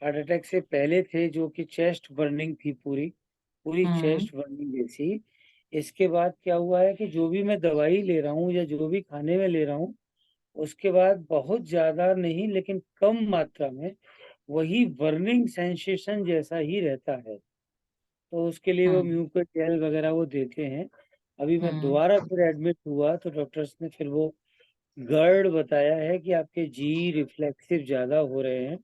[SPEAKER 6] हार्ट अटैक से पहले थे, जो कि चेस्ट बर्निंग थी, पूरी पूरी
[SPEAKER 2] हम्म।
[SPEAKER 6] चेस्ट बर्निंग जैसी। इसके बाद क्या हुआ है कि जो भी मैं दवाई ले रहा हूँ या जो भी खाने में ले रहा हूँ, उसके बाद बहुत ज़्यादा नहीं लेकिन कम मात्रा में वही बर्निंग सेंसेशन जैसा ही रहता है। तो उसके लिए वो
[SPEAKER 2] हम्म।
[SPEAKER 6] म्यूको जेल वगैरह वो देते हैं। अभी मैं
[SPEAKER 2] हम्म।
[SPEAKER 6] दोबारा फिर एडमिट हुआ तो डॉक्टर्स ने फिर वो गर्ड बताया है कि आपके जी रिफ्लेक्सिव ज़्यादा हो रहे हैं।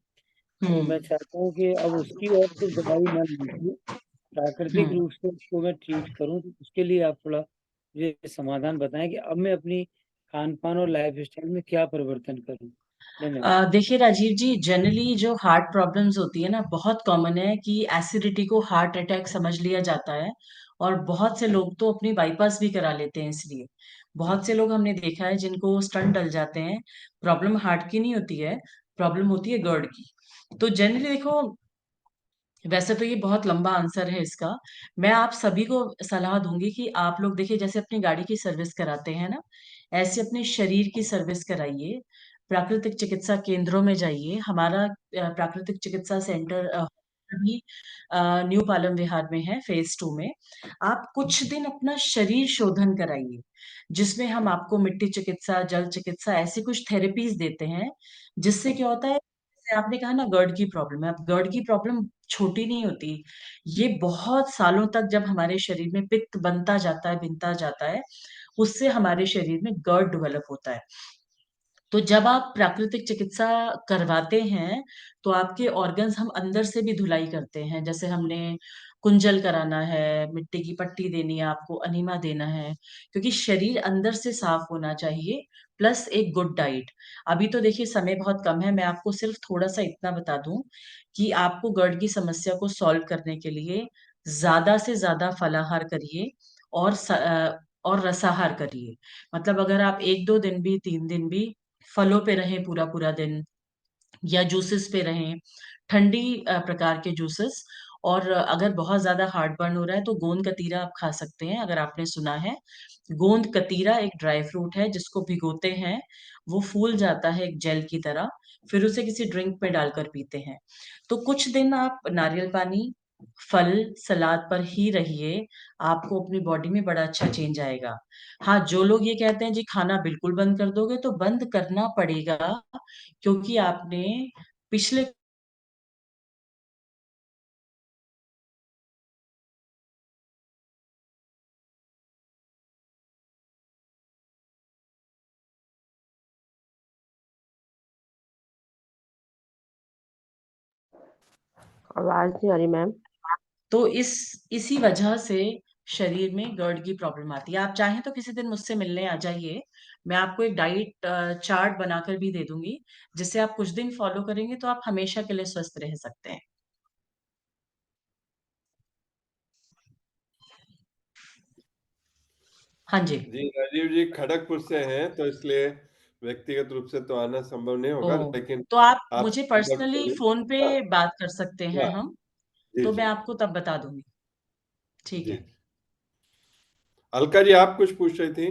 [SPEAKER 6] तो मैं
[SPEAKER 2] हम्म।
[SPEAKER 6] चाहता हूँ कि अब उसकी और फिर दवाई ना लीजिए, प्राकृतिक
[SPEAKER 2] हम्म।
[SPEAKER 6] रूप से उसको मैं ट्रीट करूँ। तो उसके लिए आप थोड़ा मुझे समाधान बताएं कि अब मैं अपनी खान-पान और लाइफ़स्टाइल में क्या परिवर्तन करूँ? धन्यवाद।
[SPEAKER 2] देखिए राजीव जी, जनरली जो हार्ट प्रॉब्लम्स होती है ना, बहुत कॉमन है कि एसिडिटी को हार्ट अटैक समझ लिया जाता है। और बहुत से लोग तो अपनी बाईपास भी करा लेते हैं इसलिए। बहुत से लोग हमने देखा है जिनको स्टंट डल जाते हैं। प्रॉब्लम हार्ट की नहीं होती है, प्रॉब्लम होती है गर्ड की। तो जनरली देखो, वैसे तो ये बहुत लंबा आंसर है इसका। मैं आप सभी को सलाह दूंगी कि आप लोग देखिए, जैसे अपनी गाड़ी की सर्विस कराते हैं ना, ऐसे अपने शरीर की सर्विस कराइए। प्राकृतिक चिकित्सा केंद्रों में जाइए। हमारा प्राकृतिक चिकित्सा सेंटर भी न्यू पालम विहार में है, फेज 2 में। आप कुछ दिन अपना शरीर शोधन कराइए, जिसमें हम आपको मिट्टी चिकित्सा, जल चिकित्सा, ऐसी कुछ थेरेपीज देते हैं। जिससे क्या होता है, जैसे आपने कहा ना गर्ड की प्रॉब्लम है, अब गर्ड की प्रॉब्लम छोटी नहीं होती। ये बहुत सालों तक जब हमारे शरीर में पित्त बनता जाता है, भिनता जाता है, उससे हमारे शरीर में गर्ड डेवलप होता है। तो जब आप प्राकृतिक चिकित्सा करवाते हैं तो आपके ऑर्गन्स हम अंदर से भी धुलाई करते हैं। जैसे हमने कुंजल कराना है, मिट्टी की पट्टी देनी है आपको, अनीमा देना है, क्योंकि शरीर अंदर से साफ होना चाहिए, प्लस एक गुड डाइट। अभी तो देखिए समय बहुत कम है, मैं आपको सिर्फ थोड़ा सा इतना बता दूं कि आपको GERD की समस्या को सॉल्व करने के लिए ज्यादा से ज्यादा फलाहार करिए और और रसाहार करिए। मतलब अगर आप 1-2 दिन भी 3 दिन भी फलों पे रहें पूरा पूरा दिन, या जूसेस पे रहें, ठंडी प्रकार के जूसेस। और अगर बहुत ज्यादा हार्ट बर्न हो रहा है तो गोंद कतीरा आप खा सकते हैं, अगर आपने सुना है। गोंद कतीरा एक ड्राई फ्रूट है जिसको भिगोते हैं, वो फूल जाता है एक जेल की तरह, फिर उसे किसी ड्रिंक में डालकर पीते हैं। तो कुछ दिन आप नारियल पानी, फल, सलाद पर ही रहिए, आपको अपनी बॉडी में बड़ा अच्छा चेंज आएगा। हाँ, जो लोग ये कहते हैं जी खाना बिल्कुल बंद कर दोगे, तो बंद करना पड़ेगा, क्योंकि आपने पिछले
[SPEAKER 4] आवाज नहीं आ रही मैम।
[SPEAKER 2] तो इसी वजह से शरीर में GERD की प्रॉब्लम आती है। आप चाहें तो किसी दिन मुझसे मिलने आ जाइए, मैं आपको एक डाइट चार्ट बनाकर भी दे दूंगी, जिसे आप कुछ दिन फॉलो करेंगे तो आप हमेशा के लिए स्वस्थ रह सकते हैं। हाँ जी।
[SPEAKER 5] जी राजीव जी खड़गपुर से हैं, तो इसलिए व्यक्तिगत रूप से तो आना संभव नहीं
[SPEAKER 2] ओ,
[SPEAKER 5] होगा, लेकिन
[SPEAKER 2] तो आप
[SPEAKER 5] आप
[SPEAKER 2] मुझे
[SPEAKER 5] संपर्क
[SPEAKER 2] पर्सनली
[SPEAKER 5] करिए।
[SPEAKER 2] फोन पे
[SPEAKER 5] हाँ
[SPEAKER 2] बात कर सकते हैं
[SPEAKER 5] हाँ।
[SPEAKER 2] हम,
[SPEAKER 5] जी
[SPEAKER 2] तो मैं
[SPEAKER 5] जी
[SPEAKER 2] आपको तब बता दूंगी। ठीक
[SPEAKER 5] जी।
[SPEAKER 2] है।
[SPEAKER 5] अलका जी, आप कुछ पूछ रही थी?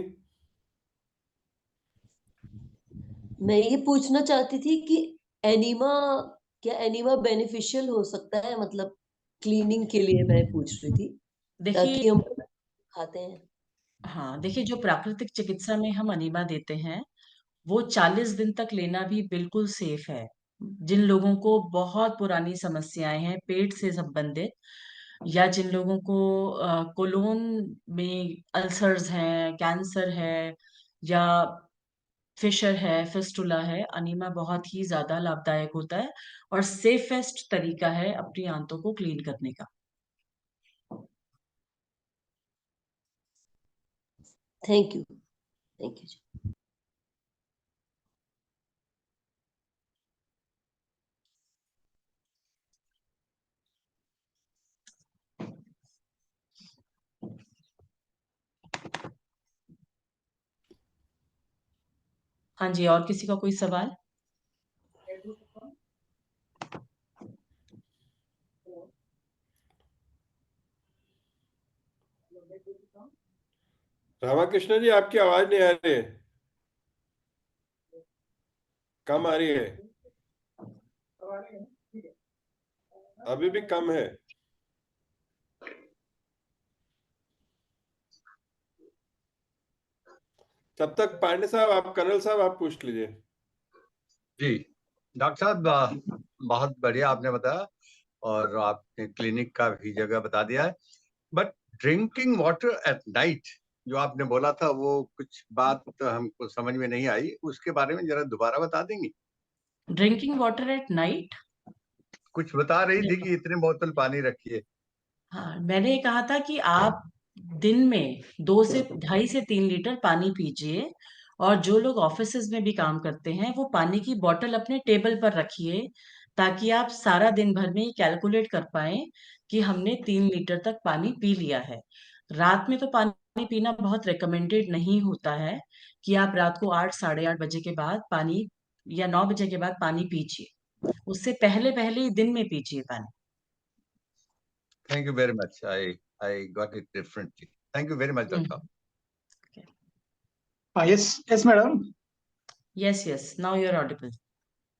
[SPEAKER 4] मैं ये पूछना चाहती थी कि एनीमा, क्या एनीमा बेनिफिशियल हो सकता है? मतलब क्लीनिंग के लिए मैं पूछ रही थी,
[SPEAKER 2] देखिए,
[SPEAKER 4] ताकि हम खाते हैं।
[SPEAKER 2] हाँ देखिए, जो प्राकृतिक चिकित्सा में हम अनीमा देते हैं वो 40 दिन तक लेना भी बिल्कुल सेफ है। जिन लोगों को बहुत पुरानी समस्याएं हैं पेट से संबंधित, या जिन लोगों को कोलोन में अल्सर्स हैं, कैंसर है, या फिशर है, फिस्टुला है, अनीमा बहुत ही ज्यादा लाभदायक होता है और सेफेस्ट तरीका है अपनी आंतों को क्लीन करने का।
[SPEAKER 4] Thank you, thank you.
[SPEAKER 2] हाँ जी, और किसी का कोई सवाल?
[SPEAKER 5] रामाकृष्ण जी, आपकी आवाज नहीं आ रही है, कम आ रही है, अभी भी कम है। तब तक पांडे साहब, आप कर्नल साहब, आप पूछ लीजिए।
[SPEAKER 7] जी डॉक्टर साहब, बहुत बढ़िया आपने बताया और आपने क्लिनिक का भी जगह बता दिया है। But drinking water at night जो आपने बोला था, वो कुछ बात हमको समझ में नहीं आई, उसके बारे में जरा दोबारा बता देंगी?
[SPEAKER 2] Drinking water at night?
[SPEAKER 7] कुछ बता रही थी कि इतने बोतल पानी रखिए।
[SPEAKER 2] हाँ, मैंने ये कहा था कि आप दिन में 2 से 2.5 से 3 लीटर पानी पीजिए, और जो लोग ऑफिसेज में भी काम करते हैं वो पानी की बोतल अपने टेबल पर रखिए, ताकि आप सारा दिन भर में कैलकुलेट कर पाएं कि हमने 3 लीटर तक पानी पी लिया है। रात में तो पानी पीना बहुत रिकमेंडेड नहीं होता है, कि आप रात को 8 साढ़े 8 बजे के बाद पानी, या 9 बजे के बाद पानी पीजिए। उससे पहले पहले ही दिन में पीजिए पानी।
[SPEAKER 7] Thank you very much, I got it differently. Thank you very much doctor साहब।
[SPEAKER 8] Yes, madam.
[SPEAKER 2] Yes, yes. Now you're audible.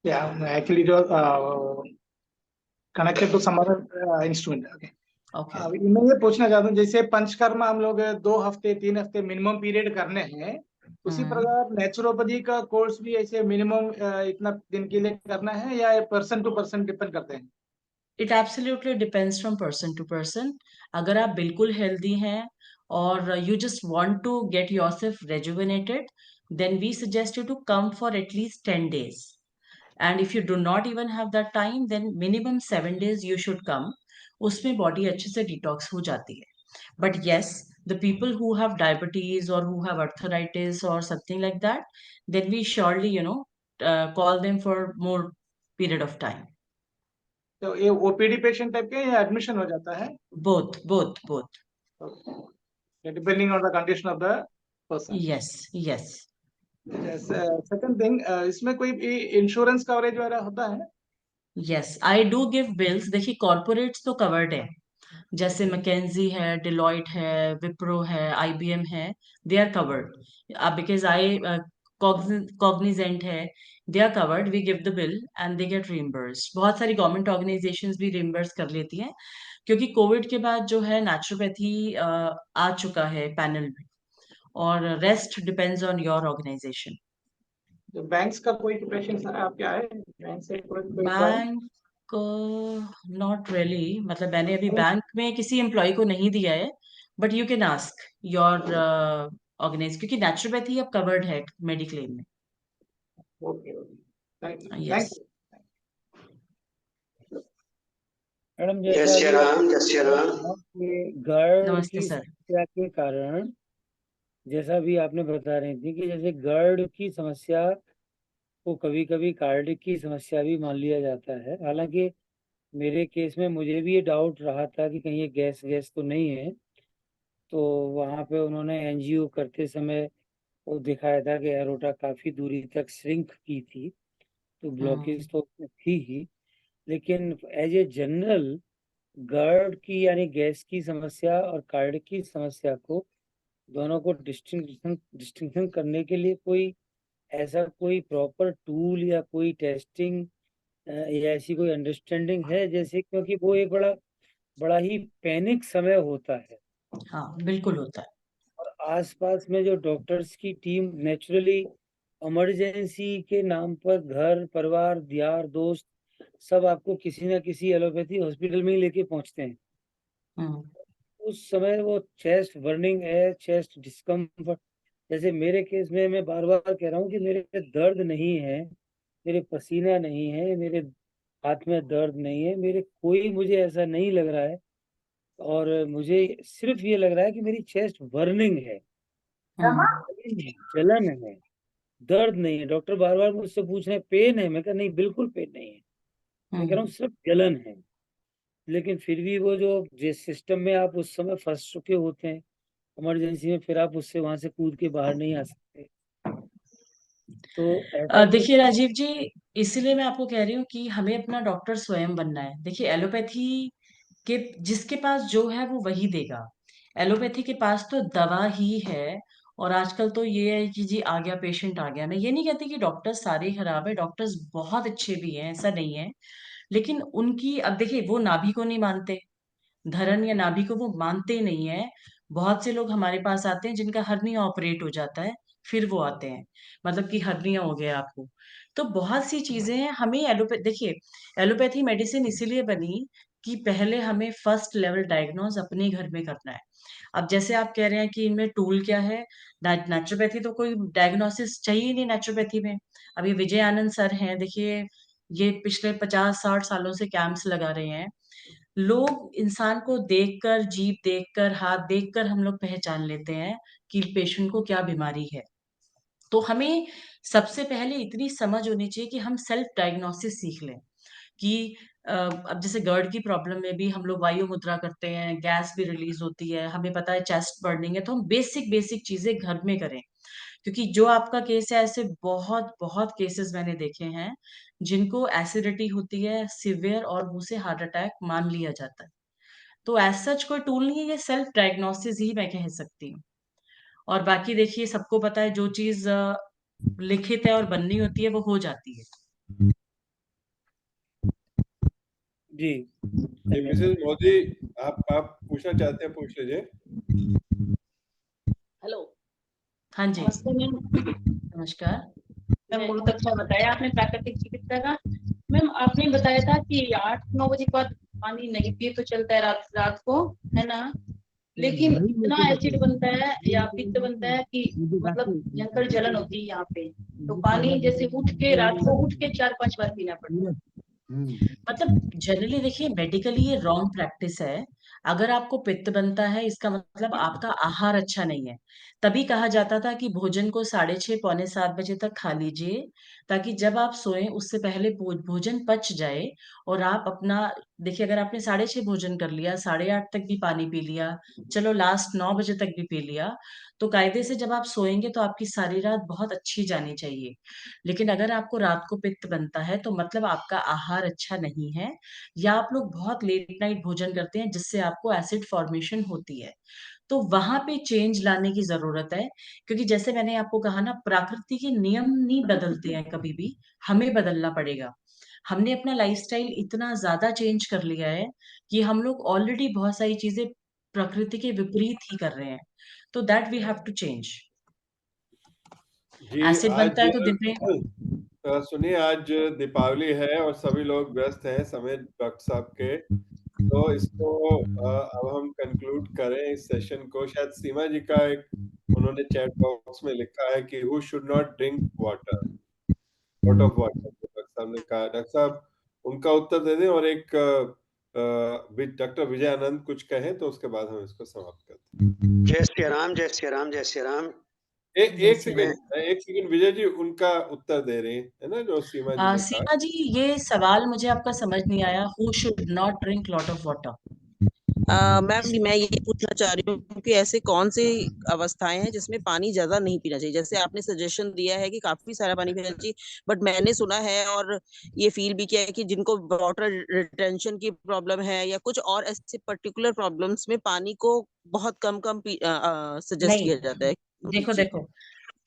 [SPEAKER 8] Yeah, actually it was connected to some other instrument. Okay.
[SPEAKER 2] Okay.
[SPEAKER 8] मैं ये पूछना चाहता हूँ, जैसे पंचकर्मा हम लोग 2 हफ्ते 3 हफ्ते मिनिमम पीरियड करने हैं, उसी प्रकार नेचुरोपैथी का कोर्स भी ऐसे मिनिमम इतना दिन के लिए करना है, या पर्सन टू पर्सन डिपेंड करते हैं?
[SPEAKER 2] It absolutely depends from person to person. अगर आप बिल्कुल हेल्दी हैं और you just want to get yourself rejuvenated, then we suggest you to come for at least 10 days. And if you do not even have that time, then minimum 7 days you should come. उसमें body अच्छे से detox हो जाती है. But yes, the people who have diabetes or who have arthritis or something like that, then we surely, call them for more period of time.
[SPEAKER 8] तो ये OPD patient type के या एडमिशन हो जाता है?
[SPEAKER 2] Both.
[SPEAKER 8] Depending on the condition of the person.
[SPEAKER 2] Yes.
[SPEAKER 8] Second thing, इसमें कोई insurance coverage वगैरह होता है?
[SPEAKER 2] Yes, I do give bills. देखिए कॉर्पोरेट्स तो कवर्ड है, जैसे मैकेंजी है, डिलॉयट है, विप्रो है, IBM है, they are covered. Because I Cognizant है, they are covered. We give the bill and they get reimburse. बहुत सारी गवर्नमेंट ऑर्गेनाइजेशंस भी रिम्बर्स कर लेती हैं, क्योंकि कोविड के बाद जो है नेचुरोपैथी आ चुका है पैनल में, और rest depends on your organisation.
[SPEAKER 8] जो बैंक्स का कोई पेशेंट आपके आए बैंक से कोई
[SPEAKER 2] बैंक नॉट रियली, मतलब मैंने अभी बैंक में किसी एम्प्लॉय को नहीं दिया है, but you can ask your organise, क्योंकि नेचुरोपैथी अब कवर्ड है मेडिक्लेम में.
[SPEAKER 8] Okay,
[SPEAKER 2] yes.
[SPEAKER 6] मैडम
[SPEAKER 9] जय श्री राम.
[SPEAKER 6] गर्ड
[SPEAKER 2] नमस्ते
[SPEAKER 6] की
[SPEAKER 2] सर.
[SPEAKER 6] समस्या के कारण, जैसा भी आपने बता रही थी कि जैसे गर्ड की समस्या को कभी कभी कार्डिक की समस्या भी मान लिया जाता है. हालांकि मेरे केस में मुझे भी ये डाउट रहा था कि कहीं ये गैस तो नहीं है. तो वहाँ पे उन्होंने एनजीओ करते समय वो दिखाया था कि एरोटा काफ़ी दूरी तक श्रिंक की थी, तो ब्लॉकेज तो थी ही. लेकिन एज ए जनरल गर्ड की यानी गैस की समस्या और कार्डिक की समस्या को दोनों को डिस्टिंक्शन करने के लिए कोई ऐसा कोई प्रॉपर टूल या कोई टेस्टिंग या ऐसी कोई अंडरस्टैंडिंग है? जैसे क्योंकि वो एक बड़ा ही पैनिक समय होता है.
[SPEAKER 2] हाँ, बिल्कुल होता है.
[SPEAKER 6] और आसपास में जो डॉक्टर्स की टीम नेचुरली इमरजेंसी के नाम पर घर परिवार यार दोस्त सब आपको किसी ना किसी एलोपैथी हॉस्पिटल में ही लेके पहुंचते हैं. उस समय वो चेस्ट बर्निंग है, चेस्ट डिस्कम्फर्ट. जैसे मेरे केस में मैं बार बार कह रहा हूँ कि मेरे दर्द नहीं है, मेरे पसीना नहीं है, मेरे हाथ में दर्द नहीं है, मुझे ऐसा नहीं लग रहा है. और मुझे सिर्फ ये लग रहा है कि मेरी चेस्ट बर्निंग है, जलन है, दर्द नहीं है. डॉक्टर बार बार मुझसे पूछ रहे हैं पेन है, मैं कहा नहीं बिल्कुल पेन नहीं है, मैं कह रहा हूँ सिर्फ जलन है. लेकिन फिर भी वो जो जिस सिस्टम में आप उस समय फंस चुके होते हैं इमरजेंसी में, फिर आप उससे वहां से कूद के बाहर नहीं आ सकते. तो
[SPEAKER 2] देखिए राजीव जी, इसीलिए मैं आपको कह रही हूँ कि हमें अपना डॉक्टर स्वयं बनना है. देखिए एलोपैथी के जिसके पास जो है वो वही देगा. एलोपैथी के पास तो दवा ही है. और आजकल तो ये है कि जी आ गया पेशेंट आ गया. मैं ये नहीं कहती कि डॉक्टर्स सारे खराब है, डॉक्टर्स बहुत अच्छे भी हैं, ऐसा नहीं है. लेकिन उनकी, अब देखिए वो नाभि को नहीं मानते, धरण या नाभि को वो मानते नहीं है. बहुत से लोग हमारे पास आते हैं जिनका हर्निया ऑपरेट हो जाता है, फिर वो आते हैं, मतलब कि हर्निया हो गया आपको. तो बहुत सी चीजें हैं. हमें देखिए एलोपैथी मेडिसिन इसीलिए बनी कि पहले हमें फर्स्ट लेवल डायग्नोज अपने घर में करना है. अब जैसे आप कह रहे हैं कि इनमें टूल क्या है, नेचुरोपैथी तो कोई डायग्नोसिस चाहिए ही नहीं नेचुरोपैथी में. अभी विजय आनंद सर हैं, देखिए ये पिछले 50-60 सालों से कैंप्स लगा रहे हैं. लोग इंसान को देखकर, जीभ देखकर, हाथ देखकर हम लोग पहचान लेते हैं कि पेशेंट को क्या बीमारी है. तो हमें सबसे पहले इतनी समझ होनी चाहिए कि हम सेल्फ डायग्नोसिस सीख लें कि अब जैसे गर्ड की प्रॉब्लम में भी हम लोग वायु मुद्रा करते हैं, गैस भी रिलीज होती है, हमें पता है चेस्ट बर्निंग है, तो हम बेसिक चीजें घर में करें. क्योंकि जो आपका केस है, ऐसे बहुत बहुत केसेस मैंने देखे हैं जिनको एसिडिटी होती है सिवियर और मुंह से हार्ट अटैक मान लिया जाता है. तो एज सच कोई टूल नहीं है, ये सेल्फ डायग्नोसिस ही मैं कह सकती हूँ. और बाकी देखिए सबको पता है जो चीज लिखित है और बननी होती है वो हो जाती है.
[SPEAKER 6] जी
[SPEAKER 5] मिसेस मोदी, आप पूछना चाहते हैं, पूछ लीजिए.
[SPEAKER 10] हेलो.
[SPEAKER 2] हाँ जी.
[SPEAKER 10] नमस्ते मैम.
[SPEAKER 2] नमस्कार.
[SPEAKER 10] मैम बहुत अच्छा बताया आपने प्राकृतिक चिकित्सा का. मैम आपने बताया था कि 8-9 बजे के बाद पानी नहीं पिए तो चलता है रात को, है ना. लेकिन इतना एसिड बनता है या पित्त बनता है कि मतलब भयंकर जलन होती है यहाँ पे। तो पानी जैसे उठ के रात को उठ के 4-5 बार पीना पड़ता है।
[SPEAKER 2] मतलब जनरली देखिए मेडिकली ये रॉन्ग प्रैक्टिस है। अगर आपको पित्त बनता है इसका मतलब आपका आहार अच्छा नहीं है। तभी कहा जाता था कि भोजन को 6:30 पौने 7 बजे तक खा लीजिए, ताकि जब आप सोएं उससे पहले भोजन पच जाए। और आप अपना देखिए, अगर आपने 6:30 भोजन कर लिया, 8:30 तक भी पानी पी लिया, चलो लास्ट 9 बजे तक भी पी लिया, तो कायदे से जब आप सोएंगे तो आपकी सारी रात बहुत अच्छी जानी चाहिए। लेकिन अगर आपको रात को पित्त बनता है तो मतलब आपका आहार अच्छा नहीं है, या आप लोग बहुत लेट नाइट भोजन करते हैं जिससे आपको एसिड फॉर्मेशन होती है। तो वहां पे चेंज लाने की जरूरत है, क्योंकि जैसे मैंने आपको कहा ना, प्रकृति के नियम नहीं बदलते हैं कभी भी, हमें बदलना पड़ेगा। हमने अपना लाइफस्टाइल इतना ज्यादा चेंज कर लिया है कि हम लोग ऑलरेडी बहुत सारी चीजें प्रकृति के विपरीत ही कर रहे हैं। तो that we have to change.
[SPEAKER 5] जी
[SPEAKER 2] एसिड बनता
[SPEAKER 5] आज
[SPEAKER 2] है तो दिन में
[SPEAKER 5] सुनिए, आज दीपावली है और सभी लोग व्यस्त हैं समेत डॉक्टर साहब के। तो इसको अब हम कंक्लूड करें इस सेशन को। शायद सीमा जी का एक उन्होंने चैट बॉक्स में लिखा है कि who should not drink water, out of water. Doctor साहब ने कहा, डॉक्टर साहब उनका उत्तर दे दें और एक डॉक्टर विजय आनंद कुछ कहें तो उसके बाद हम इसको समाप्त करते हैं।
[SPEAKER 9] जय श्री राम, जय श्री राम, जय श्री राम।
[SPEAKER 5] एक सेकंड विजय जी उनका उत्तर दे रहे हैं, है ना, जो सीमा जी ने कहा।
[SPEAKER 2] सीमा जी, ये सवाल मुझे आपका समझ नहीं आया। Who should not drink lot of water?
[SPEAKER 11] Ma'am मैं ये पूछना चाह रही हूँ कि ऐसे कौन सी अवस्थाएं हैं जिसमें पानी ज्यादा नहीं पीना चाहिए। जैसे आपने सजेशन दिया है कि काफी सारा पानी पीना चाहिए, बट मैंने सुना है और ये फील भी किया है कि जिनको वाटर रिटेंशन की प्रॉब्लम है या कुछ और ऐसे पर्टिकुलर प्रॉब्लम्स में पानी को बहुत कम कम सजेस्ट
[SPEAKER 2] नहीं,
[SPEAKER 11] किया जाता है।
[SPEAKER 2] देखो
[SPEAKER 11] जी
[SPEAKER 2] देखो,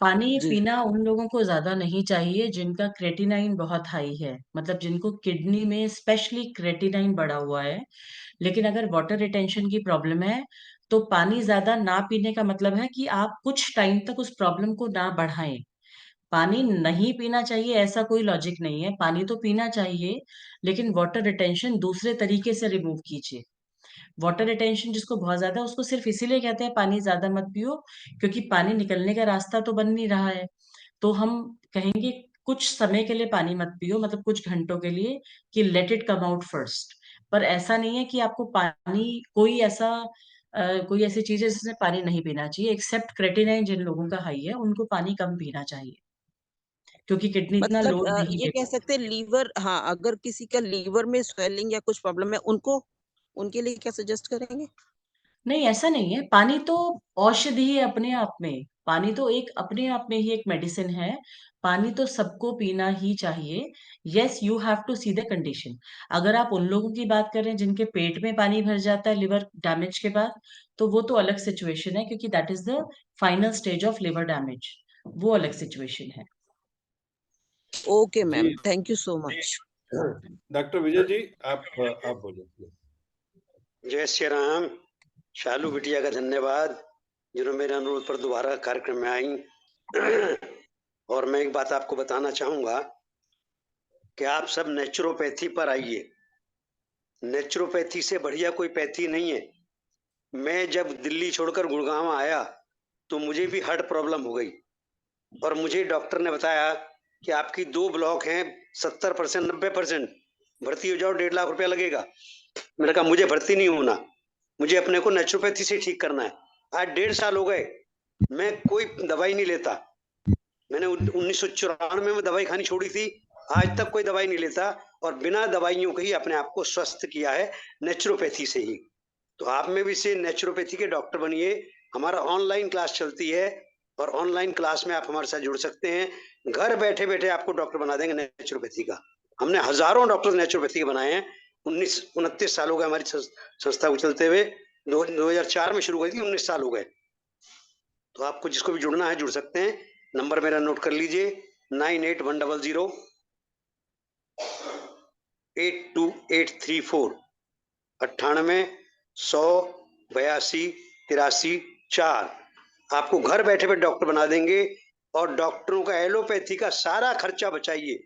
[SPEAKER 2] पानी
[SPEAKER 11] जी
[SPEAKER 2] पीना उन लोगों को ज्यादा नहीं चाहिए जिनका क्रेटिनाइन बहुत हाई है, मतलब जिनको किडनी में स्पेशली क्रेटिनाइन बढ़ा हुआ है। लेकिन अगर वाटर रिटेंशन की प्रॉब्लम है तो पानी ज्यादा ना पीने का मतलब है कि आप कुछ टाइम तक उस प्रॉब्लम को ना बढ़ाएं। पानी नहीं पीना चाहिए ऐसा कोई लॉजिक नहीं है, पानी तो पीना चाहिए, लेकिन वाटर रिटेंशन दूसरे तरीके से रिमूव कीजिए। वाटर रिटेंशन जिसको बहुत ज्यादा है, उसको सिर्फ इसीलिए कहते हैं पानी ज्यादा मत पियो, क्योंकि पानी निकलने का रास्ता तो बन नहीं रहा है। तो हम कहेंगे कुछ समय के लिए पानी मत पियो, मतलब कुछ घंटों के लिए, कि let it come out first. पर ऐसा नहीं है कि आपको पानी कोई ऐसी चीज है जिसमें पानी नहीं पीना चाहिए। एक्सेप्ट क्रेटिनाइन जिन लोगों का हाई है उनको पानी कम पीना चाहिए, क्योंकि किडनी इतना
[SPEAKER 11] मतलब
[SPEAKER 2] लोड नहीं
[SPEAKER 11] ये कह
[SPEAKER 2] लेती।
[SPEAKER 11] सकते हैं लीवर, हाँ, अगर किसी का लीवर में स्वेलिंग या कुछ प्रॉब्लम है उनको, उनके लिए क्या सजेस्ट करेंगे?
[SPEAKER 2] नहीं, ऐसा नहीं है। पानी तो औषधि है अपने आप में। पानी तो एक अपने आप में ही एक मेडिसिन है। पानी तो सबको पीना ही चाहिए। Yes, you have to see the condition. अगर आप उन लोगों की बात कर रहे हैं जिनके पेट में पानी भर जाता है लिवर डैमेज के बाद, तो वो तो अलग सिचुएशन है, क्योंकि that is the final stage of liver damage. वो अलग सिचुएशन है।
[SPEAKER 11] ओके
[SPEAKER 5] जी
[SPEAKER 11] ma'am, thank you so much.
[SPEAKER 5] Doctor Vijay ji आप बोलिए।
[SPEAKER 9] जय श्री राम। शालू बिटिया का धन्यवाद जिन्होंने मेरे अनुरोध पर दोबारा कार्यक्रम में आई। और मैं एक बात आपको बताना चाहूंगा कि आप सब नेचुरोपैथी पर आइए। नेचुरोपैथी से बढ़िया कोई पैथी नहीं है। मैं जब दिल्ली छोड़कर गुड़गांव आया तो मुझे भी हार्ट प्रॉब्लम हो गई और मुझे डॉक्टर ने बताया कि आपकी 2 ब्लॉक हैं, 70% 90%, भर्ती हो जाओ, 1.5 लाख रुपया लगेगा। मैंने कहा मुझे भर्ती नहीं होना, मुझे अपने को नेचुरोपैथी से ठीक करना है। आज 1.5 साल हो गए, मैं कोई दवाई नहीं लेता। मैंने 1994 में दवाई खानी छोड़ी थी, आज तक कोई दवाई नहीं लेता और बिना दवाइयों के ही अपने आप को स्वस्थ किया है, नेचुरोपैथी से ही। तो आप में भी से नेचुरोपैथी के डॉक्टर बनिए। हमारा ऑनलाइन क्लास चलती है और ऑनलाइन क्लास में आप हमारे साथ जुड़ सकते हैं। घर बैठे बैठे आपको डॉक्टर बना देंगे नेचुरोपैथी का। हमने हजारों डॉक्टर नेचुरोपैथी के बनाए हैं। 29 साल हो गए हमारी संस्था को चलते हुए। 2004 में शुरू हुई थी, 19 साल हो गए। तो आपको जिसको भी जुड़ना है जुड़ सकते हैं। नंबर मेरा नोट कर लीजिए, 9810082834, 98-100-82-83-4। आपको घर बैठे बैठे डॉक्टर बना देंगे और डॉक्टरों का एलोपैथी का सारा खर्चा बचाइए।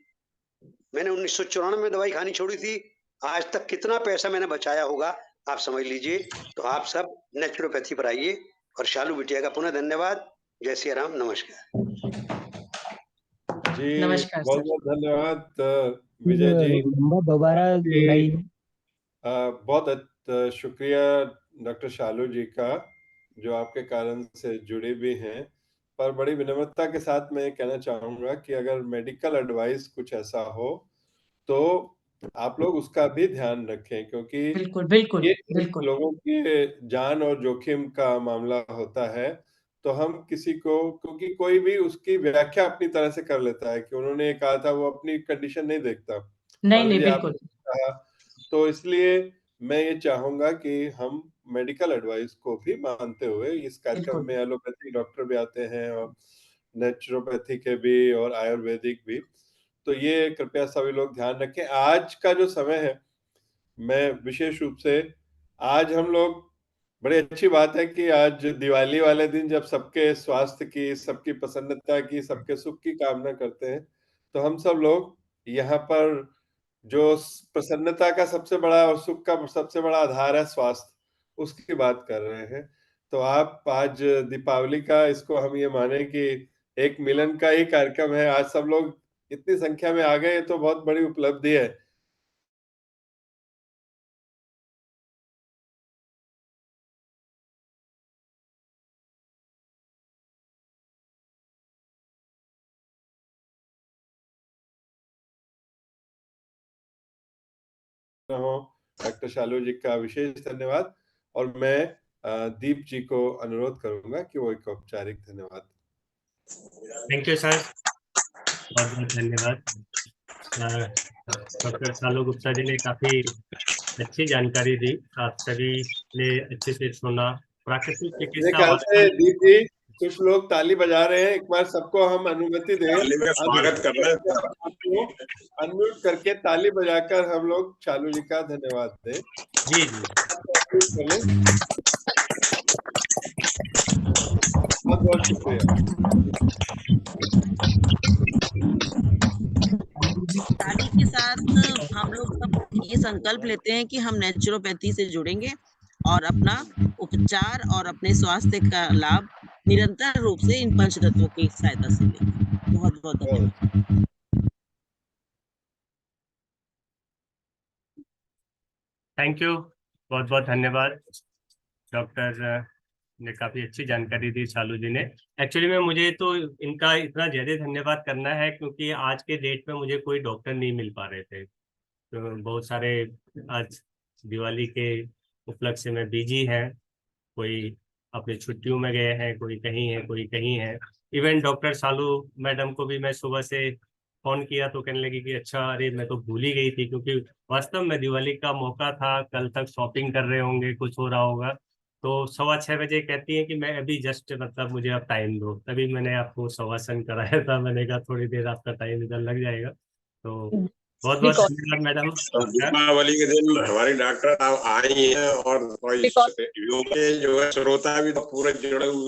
[SPEAKER 9] मैंने 1994 में दवाई खानी छोड़ी थी, आज तक कितना पैसा मैंने बचाया होगा आप समझ लीजिए। तो आप सब नेचुरोपैथी पर आइए। और शालू बिटिया का पुनः धन्यवाद। जय श्री राम, नमस्कार।
[SPEAKER 5] जी
[SPEAKER 2] नमस्कार
[SPEAKER 5] बहुत
[SPEAKER 2] सर।
[SPEAKER 5] बहुत धन्यवाद विजय जी।
[SPEAKER 6] नंबर दोबारा
[SPEAKER 5] आपकी
[SPEAKER 6] नहीं
[SPEAKER 5] बहुत शुक्रिया डॉक्टर शालू जी का, जो आपके कारण से जुड़े भी हैं। पर बड़ी विनम्रता के साथ मैं कहना चाहूंगा कि अगर मेडिकल एडवाइस कुछ ऐसा हो तो आप लोग उसका भी ध्यान रखें, क्योंकि
[SPEAKER 2] बिल्कुल बिल्कुल
[SPEAKER 5] ये
[SPEAKER 2] बिल्कुल।
[SPEAKER 5] लोगों की जान और जोखिम का मामला होता है। तो हम किसी को, क्योंकि कोई भी उसकी व्याख्या अपनी तरह से कर लेता है कि उन्होंने कहा था, वो अपनी कंडीशन नहीं देखता।
[SPEAKER 2] नहीं
[SPEAKER 5] मान
[SPEAKER 2] नहीं
[SPEAKER 5] लीजिए
[SPEAKER 2] बिल्कुल।
[SPEAKER 5] आपने कहा, तो इसलिए मैं ये चाहूंगा कि हम मेडिकल एडवाइस को भी मानते हुए, इस कार्यक्रम
[SPEAKER 2] बिल्कुल
[SPEAKER 5] में एलोपैथी डॉक्टर भी आते हैं और नेचुरोपैथी के भी और आयुर्वेदिक भी। तो ये कृपया सभी लोग ध्यान रखें। आज का जो समय है, मैं विशेष रूप से आज हम लोग, बड़ी अच्छी बात है कि आज दिवाली वाले दिन जब सबके स्वास्थ्य की, सबकी प्रसन्नता की, सबके सुख की कामना करते हैं, तो हम सब लोग यहाँ पर जो प्रसन्नता का सबसे बड़ा और सुख का सबसे बड़ा आधार है स्वास्थ्य, उसकी बात कर रहे हैं। तो आप आज दीपावली का, इसको हम ये माने कि एक मिलन का ही कार्यक्रम है। आज सब लोग इतनी संख्या में आ गए, तो बहुत बड़ी उपलब्धि है। डॉक्टर शालू जी का विशेष धन्यवाद। और मैं दीप जी को अनुरोध करूंगा कि वो एक औपचारिक धन्यवाद।
[SPEAKER 1] थैंक यू सर, बहुत बहुत धन्यवाद। डॉक्टर शालू गुप्ता जी ने काफी अच्छी जानकारी दी। आप सभी ने अच्छे से सुना। प्राकृतिक
[SPEAKER 5] मेरे
[SPEAKER 1] चिकित्सा
[SPEAKER 5] ख्याल से
[SPEAKER 1] वास्तव
[SPEAKER 5] दीप जी, कुछ लोग ताली बजा रहे हैं। एक बार सबको हम अनुमति दें,
[SPEAKER 12] स्वागत कर रहे हैं।
[SPEAKER 5] अनम्यूट करके ताली बजाकर हम लोग शालू जी का धन्यवाद दें।
[SPEAKER 1] जी जी
[SPEAKER 5] बहुत बहुत शुक्रिया।
[SPEAKER 11] ताली के साथ हम लोग सब ये संकल्प लेते हैं कि हम नेचुरोपैथी से जुड़ेंगे और अपना उपचार और अपने स्वास्थ्य का लाभ निरंतर रूप से इन पंचतत्वों की सहायता से लेंगे। बहुत बहुत धन्यवाद।
[SPEAKER 1] थैंक यू, बहुत बहुत धन्यवाद। डॉक्टर ने काफी अच्छी जानकारी दी शालू जी ने। एक्चुअली में मुझे तो इनका इतना ज्यादा धन्यवाद करना है, क्योंकि आज के डेट में मुझे कोई डॉक्टर नहीं मिल पा रहे थे। तो बहुत सारे आज दिवाली के उपलक्ष्य में बिजी हैं, कोई अपनी छुट्टियों में गए हैं, कोई कहीं है, कोई कहीं है। इवन डॉक्टर शालू मैडम को भी मैं सुबह से फोन किया तो कहने लगी कि अच्छा, अरे मैं तो भूल ही गई थी, क्योंकि वास्तव में दिवाली का मौका था, कल तक शॉपिंग कर रहे होंगे, कुछ हो रहा होगा। तो 6:15 कहती है कि मैं अभी जस्ट, मतलब मुझे अब टाइम दो। तभी मैंने आपको शवासन कराया था। मैंने कहा थोड़ी देर आपका टाइम इधर लग जाएगा। तो बहुत बहुत धन्यवाद मैडम।
[SPEAKER 12] दीपावली के दिन हमारी डॉक्टर आई हैं और जो है श्रोता भी तो पूरे जुड़े हुए